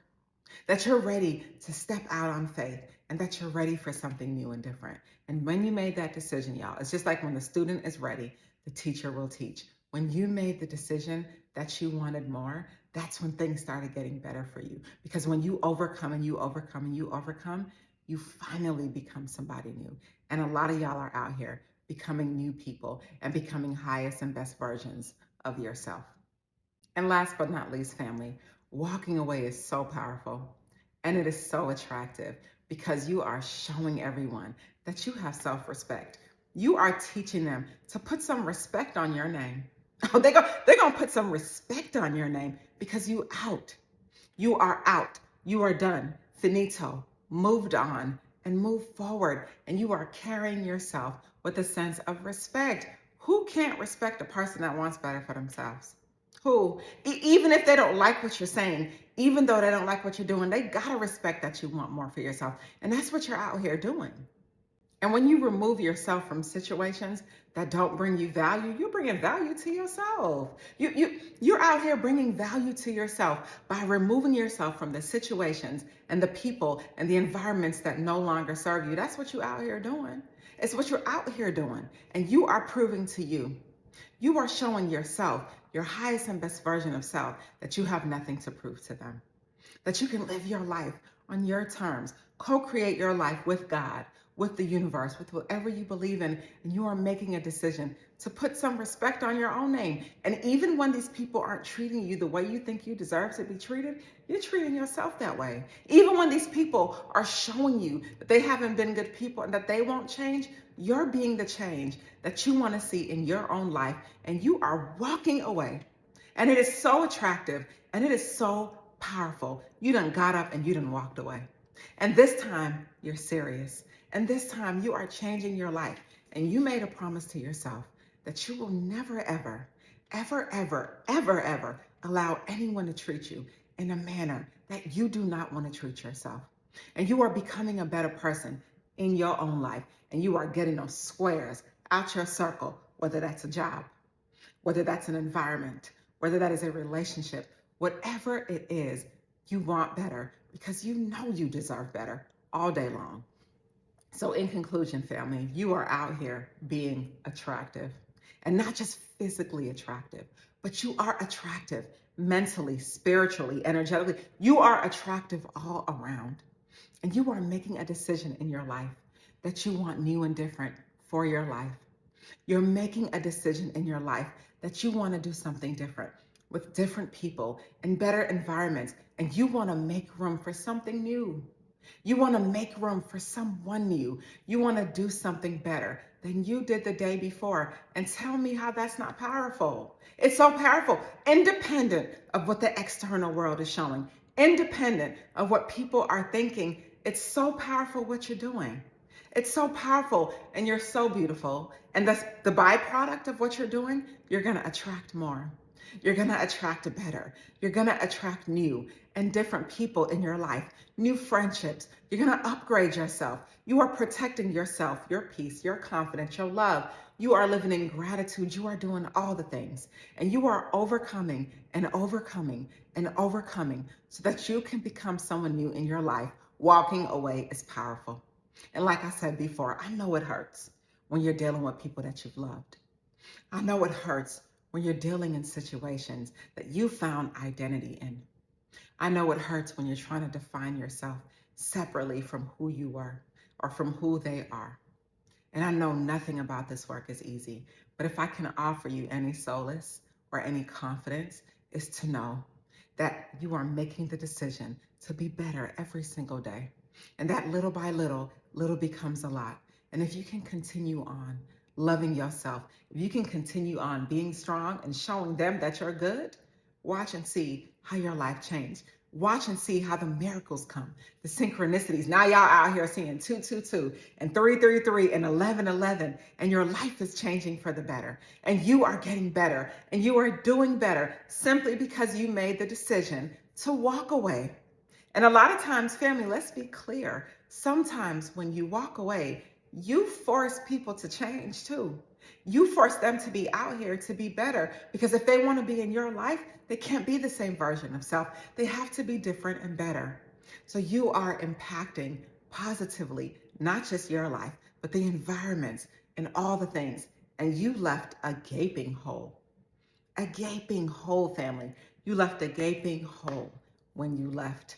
that you're ready to step out on faith, and that you're ready for something new and different. And when you made that decision, y'all, it's just like when the student is ready, the teacher will teach. When you made the decision that you wanted more, that's when things started getting better for you. Because when you overcome and you overcome and you overcome, you finally become somebody new. And a lot of y'all are out here becoming new people and becoming highest and best versions of yourself. And last but not least, family, walking away is so powerful and it is so attractive because you are showing everyone that you have self-respect. You are teaching them to put some respect on your name. Oh, they're gonna put some respect on your name because you out. You are out. You are done. Finito. Moved on and move forward. And you are carrying yourself with a sense of respect. Who can't respect a person that wants better for themselves? Who? Even if they don't like what you're saying, even though they don't like what you're doing, they gotta respect that you want more for yourself. And that's what you're out here doing. And when you remove yourself from situations that don't bring you value, you're bringing value to yourself. You're out here bringing value to yourself by removing yourself from the situations and the people and the environments that no longer serve you. That's what you're out here doing. It's what you're out here doing. And you are proving to you. You are showing yourself, your highest and best version of self, that you have nothing to prove to them. That you can live your life on your terms, co-create your life with God, with the universe, with whatever you believe in, and you are making a decision to put some respect on your own name. And even when these people aren't treating you the way you think you deserve to be treated, you're treating yourself that way. Even when these people are showing you that they haven't been good people and that they won't change, you're being the change that you want to see in your own life, and you are walking away. And it is so attractive, and it is so powerful. You done got up and you done walked away. And this time, you're serious. And this time, you are changing your life. And you made a promise to yourself that you will never, ever, ever, ever, ever, ever allow anyone to treat you in a manner that you do not want to treat yourself. And you are becoming a better person in your own life. And you are getting those squares out your circle, whether that's a job, whether that's an environment, whether that is a relationship, whatever it is, you want better because you know you deserve better all day long. So in conclusion, family, you are out here being attractive, and not just physically attractive, but you are attractive mentally, spiritually, energetically. You are attractive all around. And you are making a decision in your life that you want new and different for your life. You're making a decision in your life that you want to do something different with different people and better environments, and you want to make room for something new. You want to make room for someone new. You want to do something better than you did the day before. And tell me how that's not powerful. It's so powerful, independent of what the external world is showing, independent of what people are thinking. It's so powerful what you're doing. It's so powerful, and you're so beautiful. And that's the byproduct of what you're doing. You're going to attract more. You're going to attract better. You're going to attract new and different people in your life, new friendships. You're going to upgrade yourself. You are protecting yourself, your peace, your confidence, your love. You are living in gratitude. You are doing all the things, and you are overcoming and overcoming and overcoming so that you can become someone new in your life. Walking away is powerful. And like I said before, I know it hurts when you're dealing with people that you've loved. I know it hurts when you're dealing in situations that you found identity in. I know it hurts when you're trying to define yourself separately from who you were or from who they are. And I know nothing about this work is easy, but if I can offer you any solace or any confidence, is to know that you are making the decision to be better every single day. And that little by little, little becomes a lot. And if you can continue on loving yourself, if you can continue on being strong and showing them that you're good, watch and see how your life changes. Watch and see how the miracles come, the synchronicities. Now y'all out here seeing 222 and 333 and 1111, and your life is changing for the better. And you are getting better and you are doing better simply because you made the decision to walk away. And a lot of times, family, let's be clear. Sometimes when you walk away, you force people to change too. You force them to be out here to be better, because if they want to be in your life, they can't be the same version of self. They have to be different and better. So you are impacting positively, not just your life, but the environments and all the things. And you left a gaping hole. A gaping hole, family. You left a gaping hole when you left.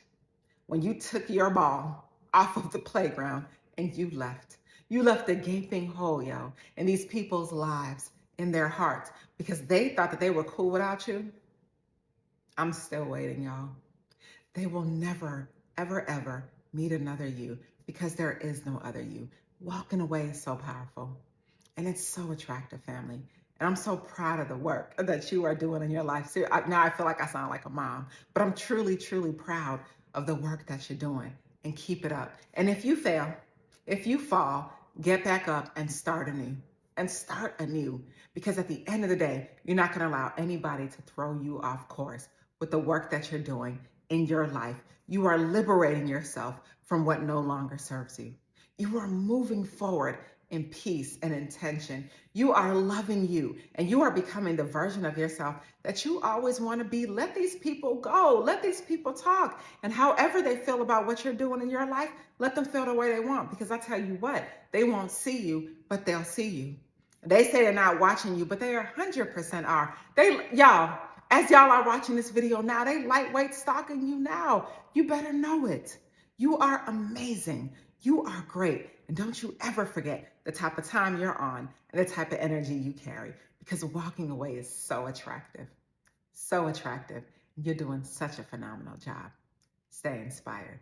When you took your ball off of the playground and you left. You left a gaping hole, yo, in these people's lives, in their hearts, because they thought that they were cool without you. I'm still waiting, y'all. They will never, ever, ever meet another you, because there is no other you. Walking away is so powerful, and it's so attractive, family. And I'm so proud of the work that you are doing in your life. So now I feel like I sound like a mom, but I'm truly, truly proud of the work that you're doing, and keep it up. And if you fail, if you fall, get back up and start anew. And start anew. Because at the end of the day, you're not going to allow anybody to throw you off course with the work that you're doing in your life. You are liberating yourself from what no longer serves you. You are moving forward in peace and intention. You are loving you, and you are becoming the version of yourself that you always want to be. Let these people go. Let these people talk. And however they feel about what you're doing in your life, let them feel the way they want. Because I tell you what, they won't see you, but they'll see you. They say they're not watching you, but they 100% are. Y'all, as y'all are watching this video now, they lightweight stalking you now. You better know it. You are amazing. You are great. And don't you ever forget the type of time you're on and the type of energy you carry, because walking away is so attractive. So attractive. You're doing such a phenomenal job. Stay inspired.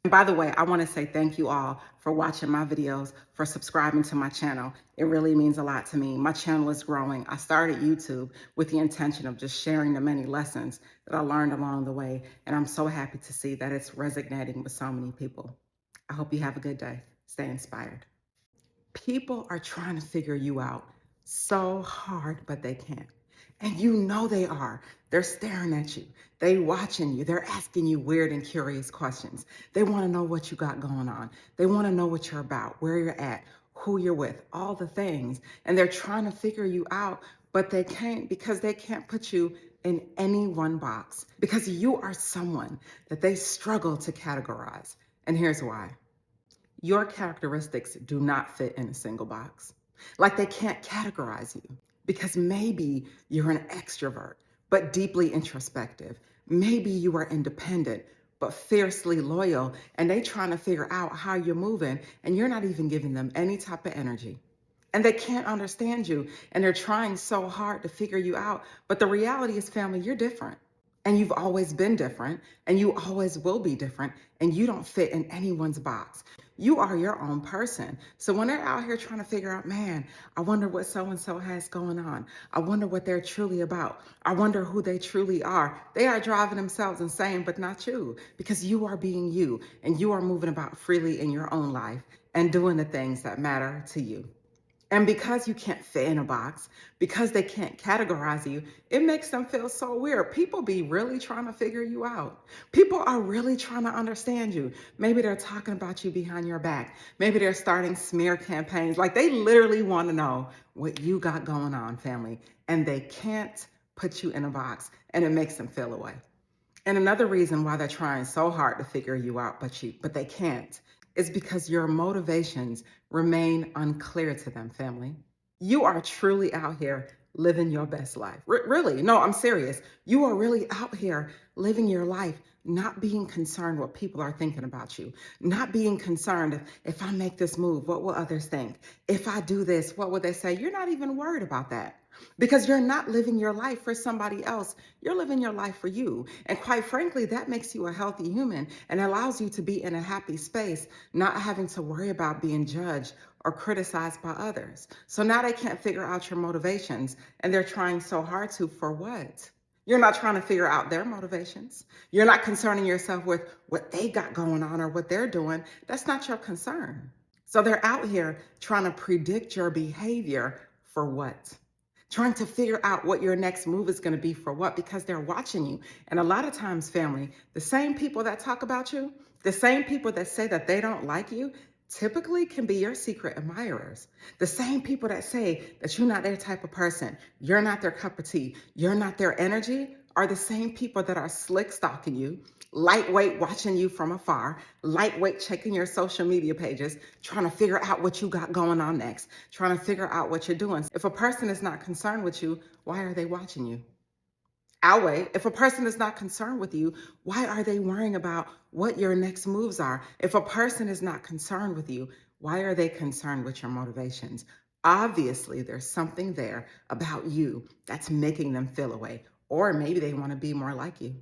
And by the way, I want to say thank you all for watching my videos, for subscribing to my channel. It really means a lot to me. My channel is growing. I started YouTube with the intention of just sharing the many lessons that I learned along the way. And I'm so happy to see that it's resonating with so many people. I hope you have a good day. Stay inspired. People are trying to figure you out so hard, but they can't. And you know they are. They're staring at you. They watching you. They're asking you weird and curious questions. They want to know what you got going on. They want to know what you're about, where you're at, who you're with, all the things. And they're trying to figure you out, but they can't, because they can't put you in any one box, because you are someone that they struggle to categorize. And here's why. Your characteristics do not fit in a single box. Like, they can't categorize you, because maybe you're an extrovert, but deeply introspective. Maybe you are independent, but fiercely loyal, and they trying to figure out how you're moving, and you're not even giving them any type of energy. And they can't understand you, and they're trying so hard to figure you out. But the reality is, family, you're different. And you've always been different, and you always will be different, and you don't fit in anyone's box. You are your own person. So when they're out here trying to figure out, man, I wonder what so-and-so has going on. I wonder what they're truly about. I wonder who they truly are. They are driving themselves insane, but not you, because you are being you, and you are moving about freely in your own life and doing the things that matter to you. And because you can't fit in a box, because they can't categorize you, it makes them feel so weird. People be really trying to figure you out. People are really trying to understand you. Maybe they're talking about you behind your back. Maybe they're starting smear campaigns. Like, they literally want to know what you got going on, family. And they can't put you in a box, and it makes them feel away. And another reason why they're trying so hard to figure you out, but they can't, is because your motivations remain unclear to them, family. You are truly out here living your best life. Really, no, I'm serious. You are really out here living your life, not being concerned what people are thinking about you, not being concerned if I make this move, what will others think? If I do this, what will they say? You're not even worried about that, because you're not living your life for somebody else. You're living your life for you. And quite frankly, that makes you a healthy human and allows you to be in a happy space, not having to worry about being judged or criticized by others. So now they can't figure out your motivations, and they're trying so hard to, for what? You're not trying to figure out their motivations. You're not concerning yourself with what they got going on or what they're doing. That's not your concern. So they're out here trying to predict your behavior for what? Trying to figure out what your next move is going to be for what, because they're watching you. And a lot of times, family, the same people that talk about you, the same people that say that they don't like you, typically can be your secret admirers. The same people that say that you're not their type of person, you're not their cup of tea, you're not their energy, are the same people that are slick stalking you, lightweight watching you from afar, lightweight checking your social media pages, trying to figure out what you got going on next, trying to figure out what you're doing. If a person is not concerned with you, why are they watching you? I'll wait. If a person is not concerned with you, why are they worrying about what your next moves are? If a person is not concerned with you, why are they concerned with your motivations? Obviously, there's something there about you that's making them feel away. Or maybe they want to be more like you.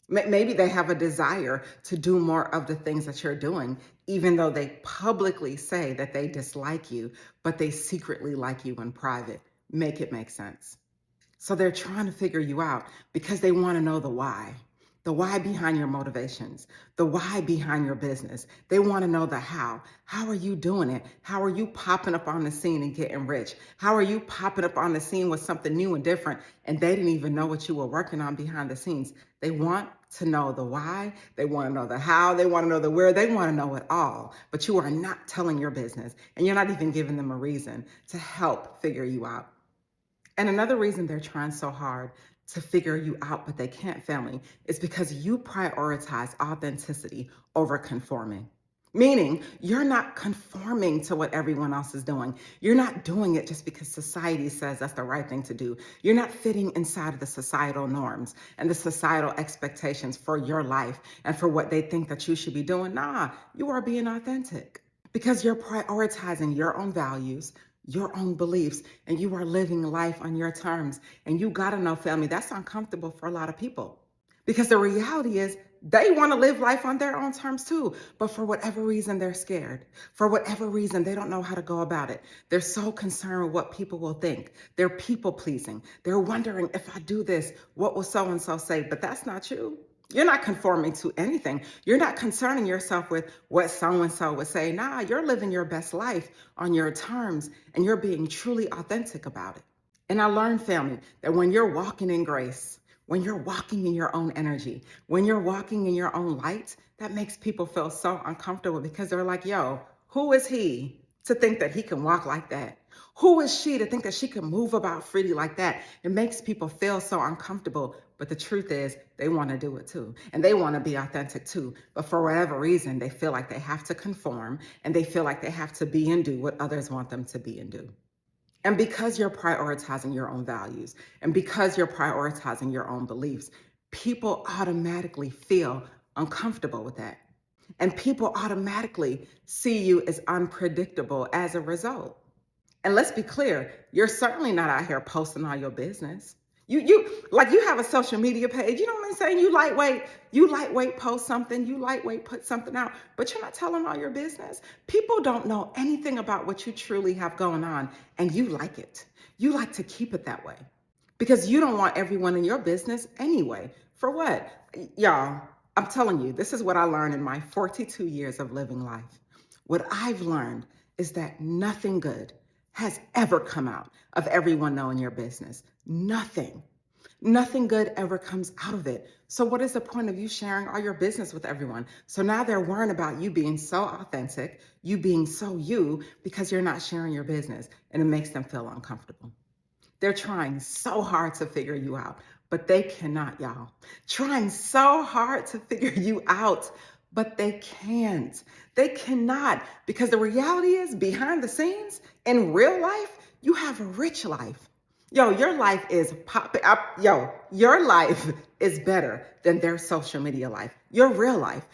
Maybe they have a desire to do more of the things that you're doing, even though they publicly say that they dislike you, but they secretly like you in private. Make it make sense. So they're trying to figure you out because they want to know the why behind your motivations, the why behind your business. They want to know the how. How are you doing it? How are you popping up on the scene and getting rich? How are you popping up on the scene with something new and different and they didn't even know what you were working on behind the scenes? They want to know the why, they want to know the how, they want to know the where, they want to know it all. But you are not telling your business and you're not even giving them a reason to help figure you out. And another reason they're trying so hard to figure you out, but they can't, family, is because you prioritize authenticity over conforming. Meaning, you're not conforming to what everyone else is doing. You're not doing it just because society says that's the right thing to do. You're not fitting inside of the societal norms and the societal expectations for your life and for what they think that you should be doing. Nah, you are being authentic because you're prioritizing your own values, your own beliefs, and you are living life on your terms. And you gotta know, family, that's uncomfortable for a lot of people because the reality is they want to live life on their own terms too. But for whatever reason, they're scared. For whatever reason, they don't know how to go about it. They're so concerned with what people will think. They're people pleasing. They're wondering, if I do this, what will so-and-so say? But that's not you. You're not conforming to anything. You're not concerning yourself with what so-and-so would say. Nah, you're living your best life on your terms and you're being truly authentic about it. And I learned, family, that when you're walking in grace, when you're walking in your own energy, when you're walking in your own light, that makes people feel so uncomfortable because they're like, yo, who is he to think that he can walk like that? Who is she to think that she can move about freely like that? It makes people feel so uncomfortable. But the truth is, they want to do it too. And they want to be authentic too. But for whatever reason, they feel like they have to conform and they feel like they have to be and do what others want them to be and do. And because you're prioritizing your own values and because you're prioritizing your own beliefs, people automatically feel uncomfortable with that. And people automatically see you as unpredictable as a result. And let's be clear, you're certainly not out here posting all your business. You have a social media page, you know what I'm saying? You lightweight post something, you lightweight put something out, but you're not telling all your business. People don't know anything about what you truly have going on, and you like it. You like to keep it that way because you don't want everyone in your business anyway. For what? Y'all, I'm telling you, this is what I learned in my 42 years of living life. What I've learned is that nothing good has ever come out of everyone knowing your business. Nothing. Nothing good ever comes out of it. So what is the point of you sharing all your business with everyone? So now they're worrying about you being so authentic, you being so you, because you're not sharing your business, and it makes them feel uncomfortable. They're trying so hard to figure you out, but they cannot, y'all. Trying so hard to figure you out, but they can't. They cannot, because the reality is, behind the scenes, in real life, you have a rich life. Yo, your life is popping up. Yo, your life is better than their social media life. Your real life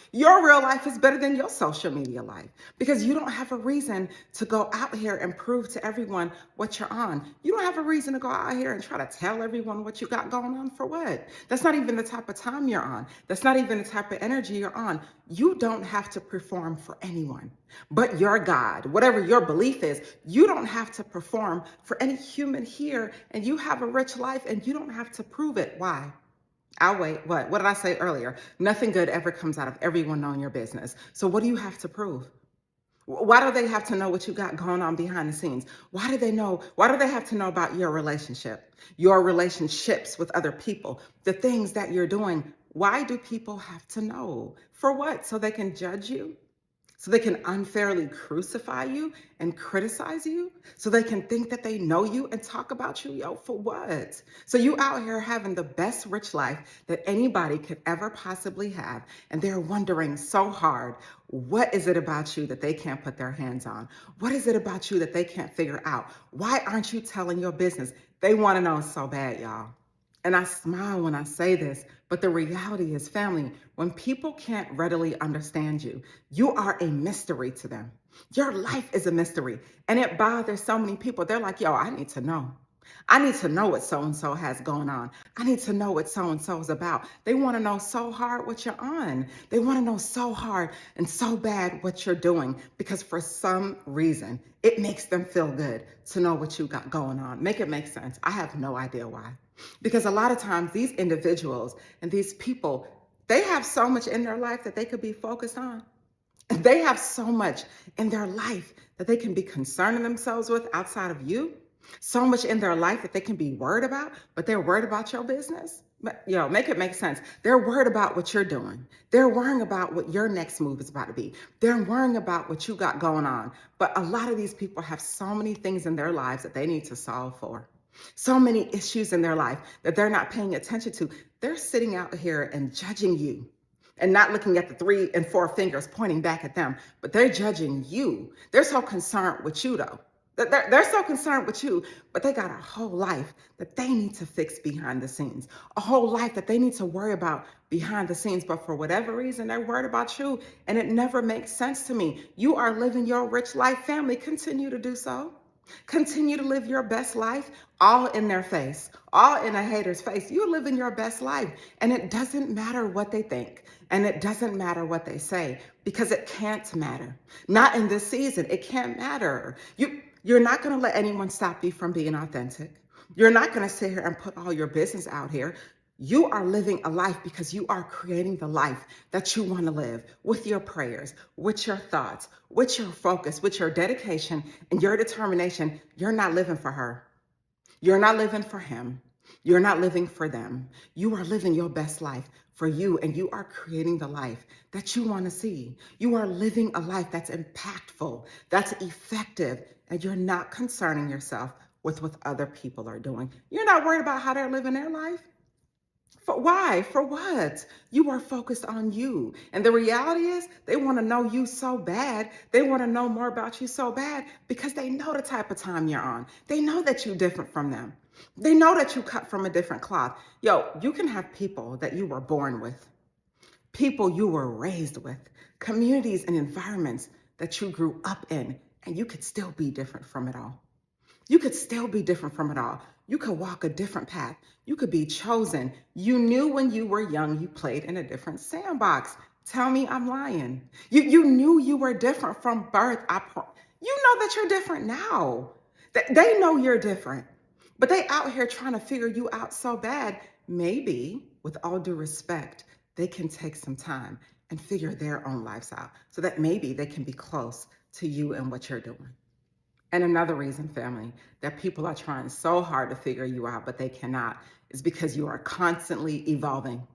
is better than your social media life because you don't have a reason to go out here and prove to everyone what you're on. You don't have a reason to go out here and try to tell everyone what you got going on. For what? That's not even the type of time you're on. That's not even the type of energy you're on. You don't have to perform for anyone but your God. Whatever your belief is, you don't have to perform for any human here, and you have a rich life and you don't have to prove it. Why? I'll wait. What did I say earlier? Nothing good ever comes out of everyone knowing your business. So what do you have to prove? Why do they have to know what you got going on behind the scenes? Why do they know? Why do they have to know about your relationship, your relationships with other people, the things that you're doing? Why do people have to know? For what? So they can judge you? So they can unfairly crucify you and criticize you? So they can think that they know you and talk about you? Yo, for what? So you out here having the best rich life that anybody could ever possibly have, and they're wondering so hard, what is it about you that they can't put their hands on? What is it about you that they can't figure out? Why aren't you telling your business? They want to know so bad, y'all. And I smile when I say this, but the reality is, family, when people can't readily understand you, you are a mystery to them. Your life is a mystery, and it bothers so many people. They're like, yo, I need to know. I need to know what so-and-so has going on. I need to know what so-and-so is about. They want to know so hard what you're on. They want to know so hard and so bad what you're doing, because for some reason, it makes them feel good to know what you got going on. Make it make sense. I have no idea why. Because a lot of times these individuals and these people, they have so much in their life that they could be focused on. They have so much in their life that they can be concerning themselves with outside of you. So much in their life that they can be worried about, but they're worried about your business. But, make it make sense. They're worried about what you're doing. They're worrying about what your next move is about to be. They're worrying about what you got going on. But a lot of these people have so many things in their lives that they need to solve for. So many issues in their life that they're not paying attention to. They're sitting out here and judging you and not looking at the 3 and 4 fingers pointing back at them, but they're judging you. They're so concerned with you, though. They're so concerned with you, but they got a whole life that they need to fix behind the scenes, a whole life that they need to worry about behind the scenes. But for whatever reason, they're worried about you, and it never makes sense to me. You are living your rich life, family. Continue to do so. Continue to live your best life, all in their face, all in a hater's face. You're living your best life, and it doesn't matter what they think, and it doesn't matter what they say, because it can't matter. Not in this season. It can't matter. You're not going to let anyone stop you from being authentic. You're not going to sit here and put all your business out here. You are living a life because you are creating the life that you want to live with your prayers, with your thoughts, with your focus, with your dedication and your determination. You're not living for her. You're not living for him. You're not living for them. You are living your best life for you, and you are creating the life that you want to see. You are living a life that's impactful, that's effective, and you're not concerning yourself with what other people are doing. You're not worried about how they're living their life. Why? For what? You are focused on you. And the reality is, they want to know you so bad. They want to know more about you so bad because they know the type of time you're on. They know that you're different from them. They know that you cut from a different cloth. Yo, you can have people that you were born with, people you were raised with, communities and environments that you grew up in, and you could still be different from it all. You could still be different from it all. You could walk a different path. You could be chosen. You knew when you were young, you played in a different sandbox. Tell me I'm lying. You knew you were different from birth. You know that you're different now. They know you're different, but they out here trying to figure you out so bad. Maybe, with all due respect, they can take some time and figure their own lives out so that maybe they can be close to you and what you're doing. And another reason, family, that people are trying so hard to figure you out, but they cannot, is because you are constantly evolving.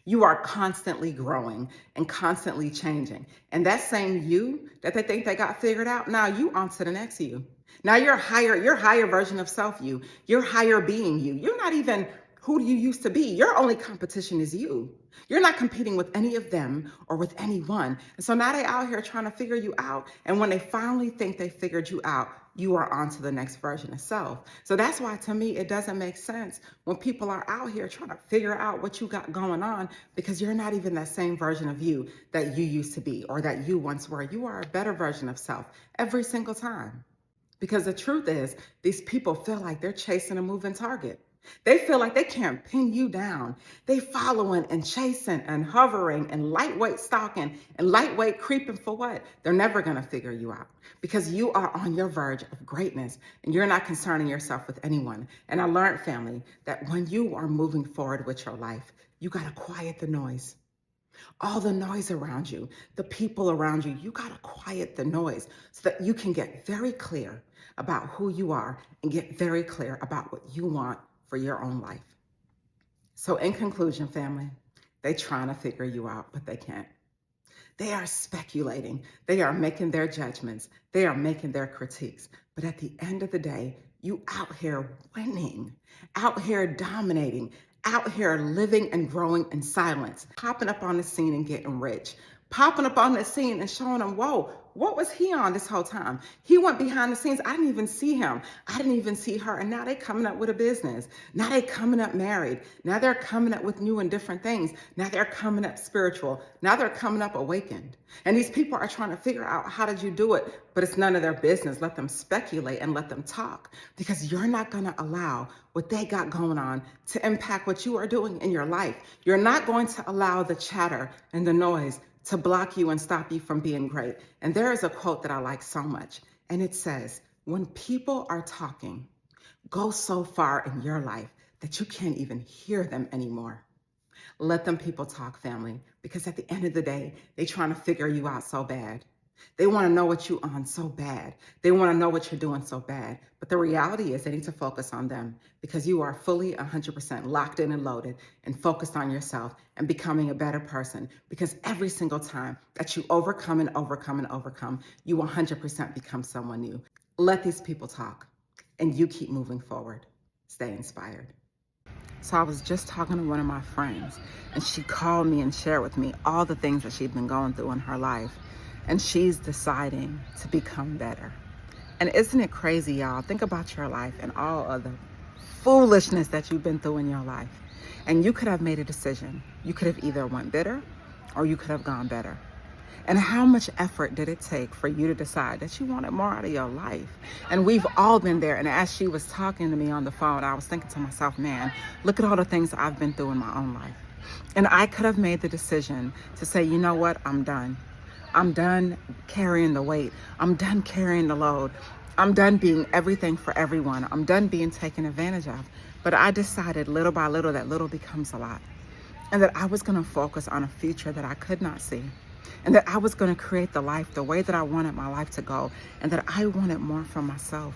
You are constantly growing and constantly changing. And that same you that they think they got figured out, now you on to the next you. Now you're higher version of self you. You're higher being you. You're not even who you used to be. Your only competition is you. You're not competing with any of them or with anyone. And so now they out here trying to figure you out. And when they finally think they figured you out, you are on to the next version of self. So that's why, to me, it doesn't make sense when people are out here trying to figure out what you got going on, because you're not even that same version of you that you used to be or that you once were. You are a better version of self every single time. Because the truth is, these people feel like they're chasing a moving target. They feel like they can't pin you down. They following and chasing and hovering and lightweight stalking and lightweight creeping for what? They're never going to figure you out because you are on your verge of greatness and you're not concerning yourself with anyone. And I learned, family, that when you are moving forward with your life, you got to quiet the noise. All the noise around you, the people around you, you got to quiet the noise so that you can get very clear about who you are and get very clear about what you want for your own life. So in conclusion, family, they trying to figure you out, but they can't. They are speculating. They are making their judgments. They are making their critiques. But at the end of the day, you out here winning, out here dominating, out here living and growing in silence, popping up on the scene and getting rich, popping up on the scene and showing them, whoa, what was he on this whole time? He went behind the scenes. I didn't even see him. I didn't even see her. And now they coming up with a business. Now they coming up married. Now they're coming up with new and different things. Now they're coming up spiritual. Now they're coming up awakened. And these people are trying to figure out, how did you do it? But it's none of their business. Let them speculate and let them talk, because you're not going to allow what they got going on to impact what you are doing in your life. You're not going to allow the chatter and the noise to block you and stop you from being great. And there is a quote that I like so much, and it says, when people are talking, go so far in your life that you can't even hear them anymore. Let them people talk, family, because at the end of the day, they trying to figure you out so bad. They want to know what you on so bad. They want to know what you're doing so bad. But the reality is they need to focus on them, because you are fully 100% locked in and loaded and focused on yourself and becoming a better person. Because every single time that you overcome and overcome and overcome, you 100% become someone new. Let these people talk and you keep moving forward. Stay inspired. So I was just talking to one of my friends, and she called me and shared with me all the things that she'd been going through in her life. And she's deciding to become better. And isn't it crazy, y'all? Think about your life and all of the foolishness that you've been through in your life. And you could have made a decision. You could have either went bitter or you could have gone better. And how much effort did it take for you to decide that you wanted more out of your life? And we've all been there. And as she was talking to me on the phone, I was thinking to myself, man, look at all the things I've been through in my own life. And I could have made the decision to say, you know what, I'm done. I'm done carrying the weight. I'm done carrying the load. I'm done being everything for everyone. I'm done being taken advantage of. But I decided little by little that little becomes a lot. And that I was going to focus on a future that I could not see. And that I was going to create the life the way that I wanted my life to go. And that I wanted more for myself.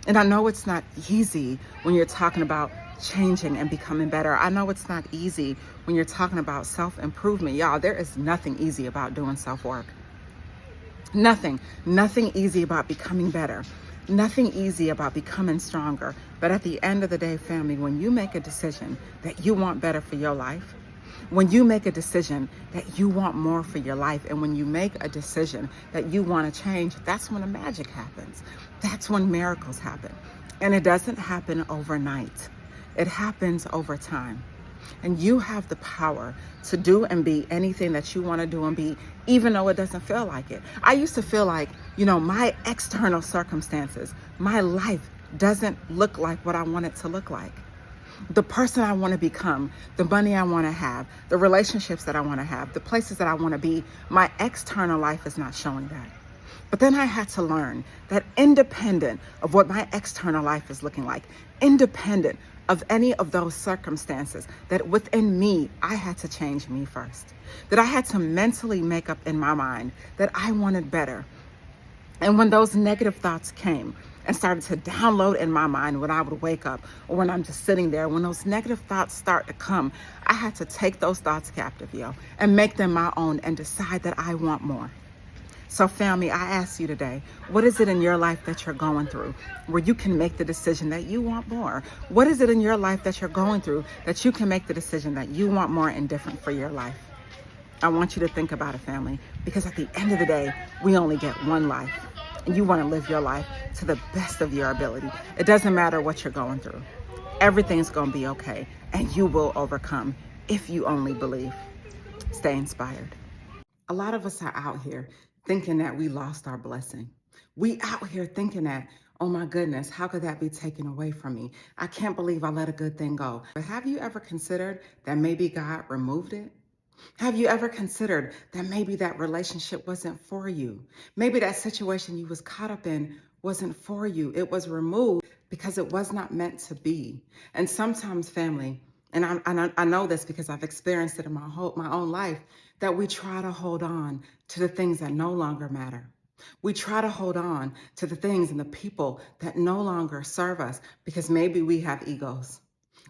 And I know it's not easy when you're talking about changing and becoming better. I know it's not easy when you're talking about self-improvement. Y'all, there is nothing easy about doing self-work. Nothing easy about becoming better. Nothing easy about becoming stronger. But at the end of the day, family, when you make a decision that you want better for your life, when you make a decision that you want more for your life, and when you make a decision that you want to change, that's when the magic happens. That's when miracles happen. And it doesn't happen overnight. It happens over time. And you have the power to do and be anything that you want to do and be, even though it doesn't feel like it. I used to feel like, my external circumstances, my life doesn't look like what I want it to look like. The person I want to become, the money I want to have, the relationships that I want to have, the places that I want to be, my external life is not showing that. But then I had to learn that independent of what my external life is looking like, independent of any of those circumstances, that within me, I had to change me first. That I had to mentally make up in my mind that I wanted better. And when those negative thoughts came and started to download in my mind when I would wake up or when I'm just sitting there, when those negative thoughts start to come, I had to take those thoughts captive, and make them my own and decide that I want more. So family, I ask you today, what is it in your life that you're going through where you can make the decision that you want more? What is it in your life that you're going through that you can make the decision that you want more and different for your life? I want you to think about it, family, because at the end of the day, we only get one life, and you want to live your life to the best of your ability. It doesn't matter what you're going through. Everything's going to be okay, and you will overcome if you only believe. Stay inspired. A lot of us are out here thinking that we lost our blessing. We out here thinking that, Oh my goodness, how could that be taken away from me? I can't believe I let a good thing go. But have you ever considered that maybe God removed it? Have you ever considered that maybe that relationship wasn't for you? Maybe that situation you was caught up in wasn't for you. It was removed because it was not meant to be. And sometimes family, and I know this because I've experienced it in my own life, that we try to hold on to the things that no longer matter. We try to hold on to the things and the people that no longer serve us because maybe we have egos.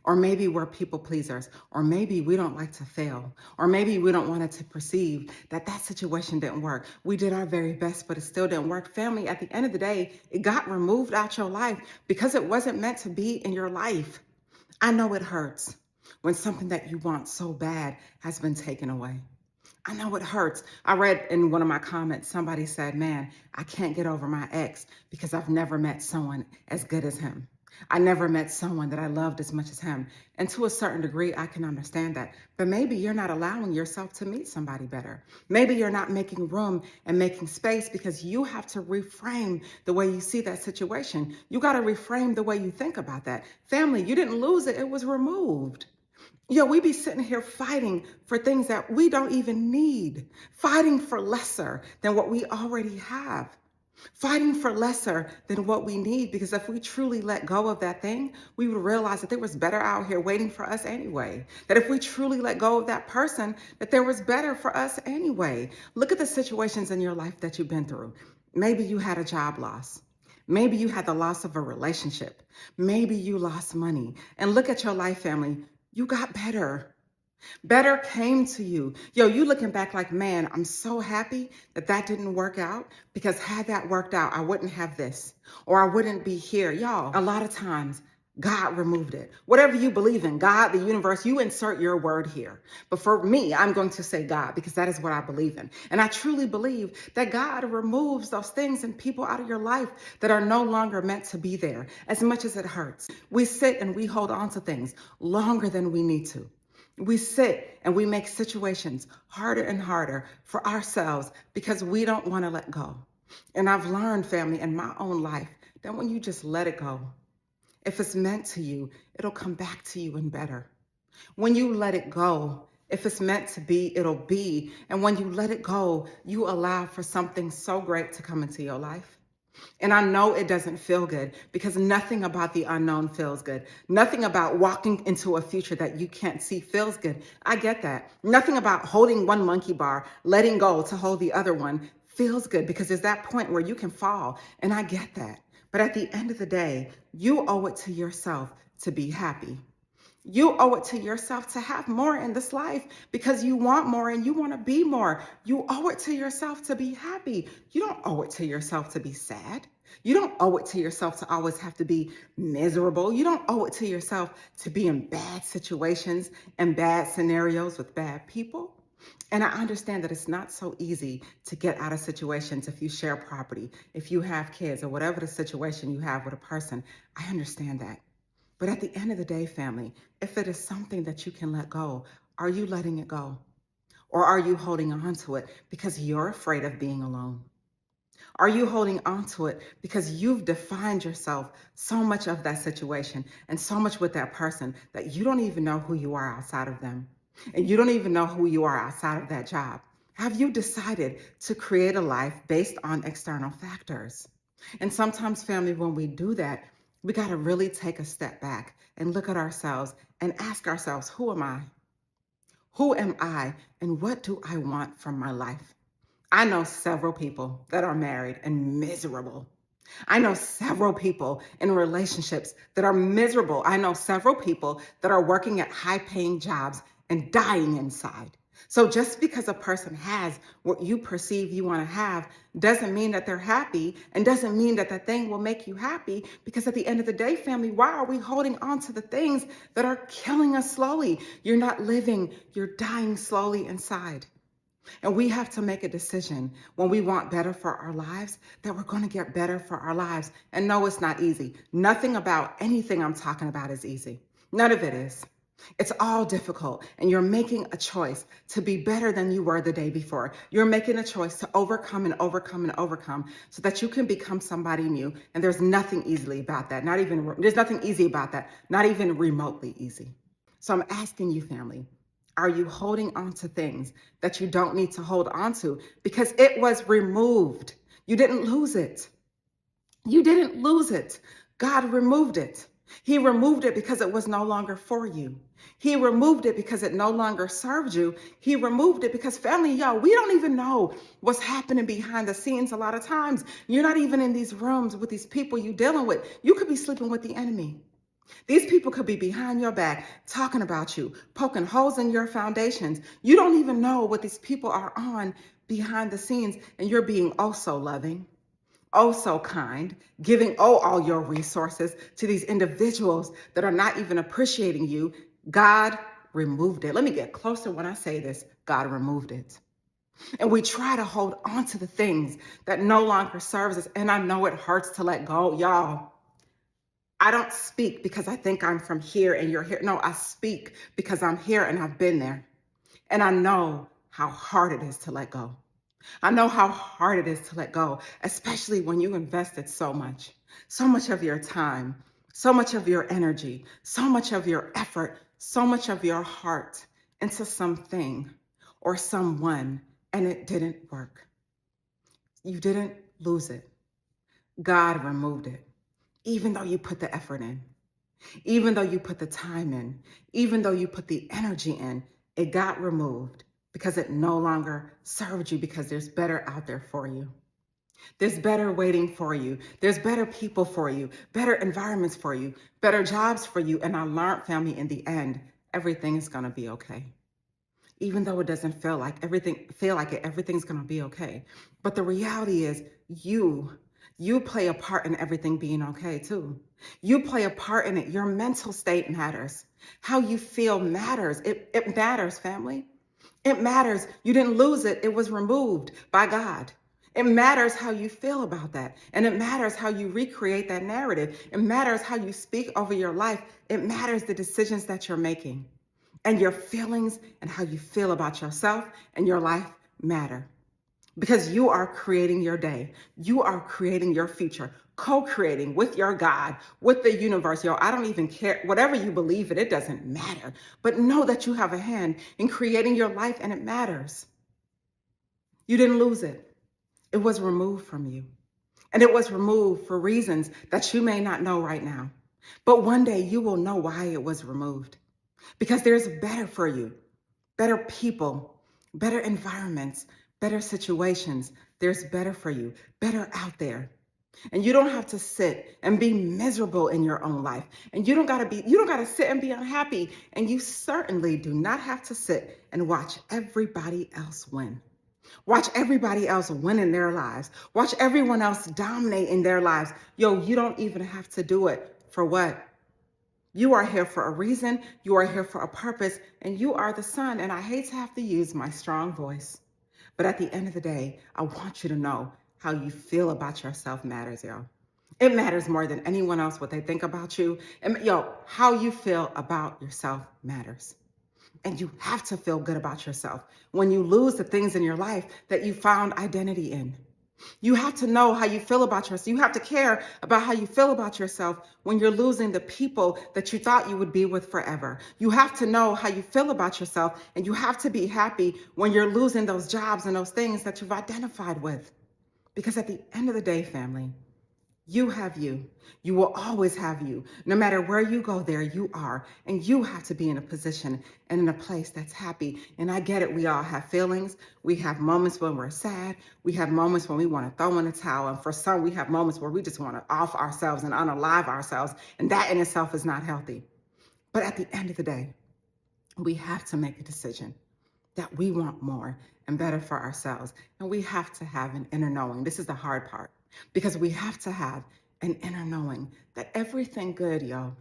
Or maybe we're people pleasers, or maybe we don't like to fail, or maybe we don't want it to perceive that that situation didn't work. We did our very best, but it still didn't work. Family, at the end of the day, it got removed out your life because it wasn't meant to be in your life. I know it hurts when something that you want so bad has been taken away. I know it hurts. I read in one of my comments, somebody said, man, I can't get over my ex because I've never met someone as good as him. I never met someone that I loved as much as him. And to a certain degree, I can understand that. But maybe you're not allowing yourself to meet somebody better. Maybe you're not making room and making space because you have to reframe the way you see that situation. You got to reframe the way you think about that. Family, you didn't lose it. It was removed. We be sitting here fighting for things that we don't even need, fighting for lesser than what we already have, fighting for lesser than what we need, because if we truly let go of that thing, we would realize that there was better out here waiting for us anyway. That if we truly let go of that person, that there was better for us anyway. Look at the situations in your life that you've been through. Maybe you had a job loss. Maybe you had the loss of a relationship. Maybe you lost money. And look at your life, family. You got better. Better came to you. You looking back like, man, I'm so happy that that didn't work out, because had that worked out, I wouldn't have this, or I wouldn't be here. Y'all, a lot of times, God removed it. Whatever you believe in, God, the universe, you insert your word here. But for me, I'm going to say God, because that is what I believe in. And I truly believe that God removes those things and people out of your life that are no longer meant to be there, as much as it hurts. We sit and we hold on to things longer than we need to. We sit and we make situations harder and harder for ourselves because we don't want to let go. And I've learned, family, in my own life, that when you just let it go, if it's meant to you, it'll come back to you and better. When you let it go, if it's meant to be, it'll be. And when you let it go, you allow for something so great to come into your life. And I know it doesn't feel good, because nothing about the unknown feels good. Nothing about walking into a future that you can't see feels good. I get that. Nothing about holding one monkey bar, letting go to hold the other one feels good, because there's that point where you can fall. And I get that. But at the end of the day, you owe it to yourself to be happy. You owe it to yourself to have more in this life, because you want more and you want to be more. You owe it to yourself to be happy. You don't owe it to yourself to be sad. You don't owe it to yourself to always have to be miserable. You don't owe it to yourself to be in bad situations and bad scenarios with bad people. And I understand that it's not so easy to get out of situations if you share property, if you have kids, or whatever the situation you have with a person. I understand that. But at the end of the day, family, if it is something that you can let go, are you letting it go? Or are you holding on to it because you're afraid of being alone? Are you holding on to it because you've defined yourself so much of that situation and so much with that person that you don't even know who you are outside of them? And you don't even know who you are outside of that job? Have you decided to create a life based on external factors? And sometimes, family, when we do that, we got to really take a step back and look at ourselves and ask ourselves, who am I? Who am I? And what do I want from my life? I know several people that are married and miserable. I know several people in relationships that are miserable. I know several people that are working at high-paying jobs and dying inside. So just because a person has what you perceive you want to have doesn't mean that they're happy, and doesn't mean that that thing will make you happy, because at the end of the day, family, why are we holding on to the things that are killing us slowly? You're not living, you're dying slowly inside. And we have to make a decision when we want better for our lives, that we're going to get better for our lives. And no, it's not easy. Nothing about anything I'm talking about is easy. None of it is. It's all difficult, and you're making a choice to be better than you were the day before. You're making a choice to overcome and overcome and overcome so that you can become somebody new. And there's nothing easily about that. There's nothing easy about that, not even remotely easy. So I'm asking you, family, are you holding on to things that you don't need to hold on to because it was removed? You didn't lose it. You didn't lose it. God removed it. He removed it because it was no longer for you. He removed it because it no longer served you. He removed it because, family, y'all, we don't even know what's happening behind the scenes a lot of times. You're not even in these rooms with these people you're dealing with. You could be sleeping with the enemy. These people could be behind your back talking about you, poking holes in your foundations. You don't even know what these people are on behind the scenes, and you're being oh so loving, oh so kind, giving all your resources to these individuals that are not even appreciating you. God removed it. Let me get closer when I say this. God removed it. And we try to hold on to the things that no longer serves us. And I know it hurts to let go, y'all. I don't speak because I think I'm from here and you're here. No, I speak because I'm here and I've been there. And I know how hard it is to let go. I know how hard it is to let go, especially when you invested so much of your time, so much of your energy, so much of your effort, so much of your heart into something or someone, and it didn't work. You didn't lose it. God removed it, even though you put the effort in. Even though you put the time in, even though you put the energy in, it got removed because it no longer served you, because there's better out there for you. There's better waiting for you. There's better people for you, better environments for you, better jobs for you. And I learned, family, in the end, everything is going to be okay. Even though it doesn't feel like everything's going to be okay. But the reality is you play a part in everything being okay too. You play a part in it. Your mental state matters. How you feel matters. It matters, family. It matters. You didn't lose it. It was removed by God. It matters how you feel about that. And it matters how you recreate that narrative. It matters how you speak over your life. It matters the decisions that you're making. And your feelings and how you feel about yourself and your life matter. Because you are creating your day. You are creating your future, co-creating with your God, with the universe. Yo, I don't even care. Whatever you believe in, it doesn't matter. But know that you have a hand in creating your life, and it matters. You didn't lose it. It was removed from you. And it was removed for reasons that you may not know right now. But one day you will know why it was removed. Because there's better for you, better people, better environments, better situations. There's better for you, better out there. And you don't have to sit and be miserable in your own life. And you don't gotta sit and be unhappy. And you certainly do not have to sit and watch everybody else win. Watch everybody else win in their lives. Watch everyone else dominate in their lives. Yo, you don't even have to do it. For what? You are here for a reason, you are here for a purpose, and you are the sun. And I hate to have to use my strong voice, but at the end of the day, I want you to know how you feel about yourself matters, yo. It matters more than anyone else, what they think about you. And yo, how you feel about yourself matters. And you have to feel good about yourself when you lose the things in your life that you found identity in. You have to know how you feel about yourself. You have to care about how you feel about yourself when you're losing the people that you thought you would be with forever. You have to know how you feel about yourself, and you have to be happy when you're losing those jobs and those things that you've identified with. Because at the end of the day, family, you have you. You will always have you. No matter where you go, there you are. And you have to be in a position and in a place that's happy. And I get it. We all have feelings. We have moments when we're sad. We have moments when we want to throw in the towel. And for some, we have moments where we just want to off ourselves and unalive ourselves. And that in itself is not healthy. But at the end of the day, we have to make a decision that we want more and better for ourselves. And we have to have an inner knowing. This is the hard part, because we have to have an inner knowing that everything good, yo,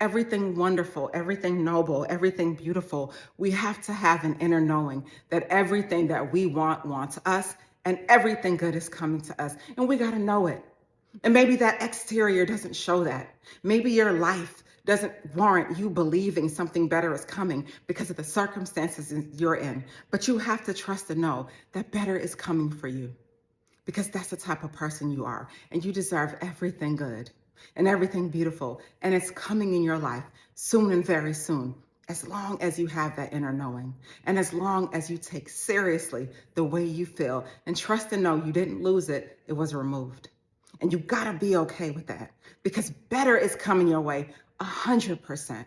everything wonderful, everything noble, everything beautiful, we have to have an inner knowing that everything that we want wants us, and everything good is coming to us. And we got to know it. And maybe that exterior doesn't show that. Maybe your life doesn't warrant you believing something better is coming because of the circumstances you're in. But you have to trust and know that better is coming for you, because that's the type of person you are, and you deserve everything good and everything beautiful, and it's coming in your life soon and very soon, as long as you have that inner knowing, and as long as you take seriously the way you feel and trust and know you didn't lose it, it was removed. And you gotta be okay with that, because better is coming your way 100%.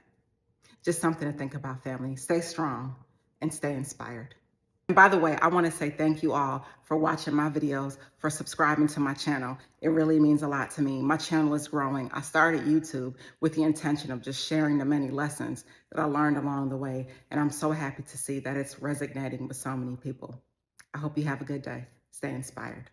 Just something to think about, family. Stay strong and stay inspired. And by the way, I want to say thank you all for watching my videos, for subscribing to my channel. It really means a lot to me. My channel is growing. I started YouTube with the intention of just sharing the many lessons that I learned along the way. And I'm so happy to see that it's resonating with so many people. I hope you have a good day. Stay inspired.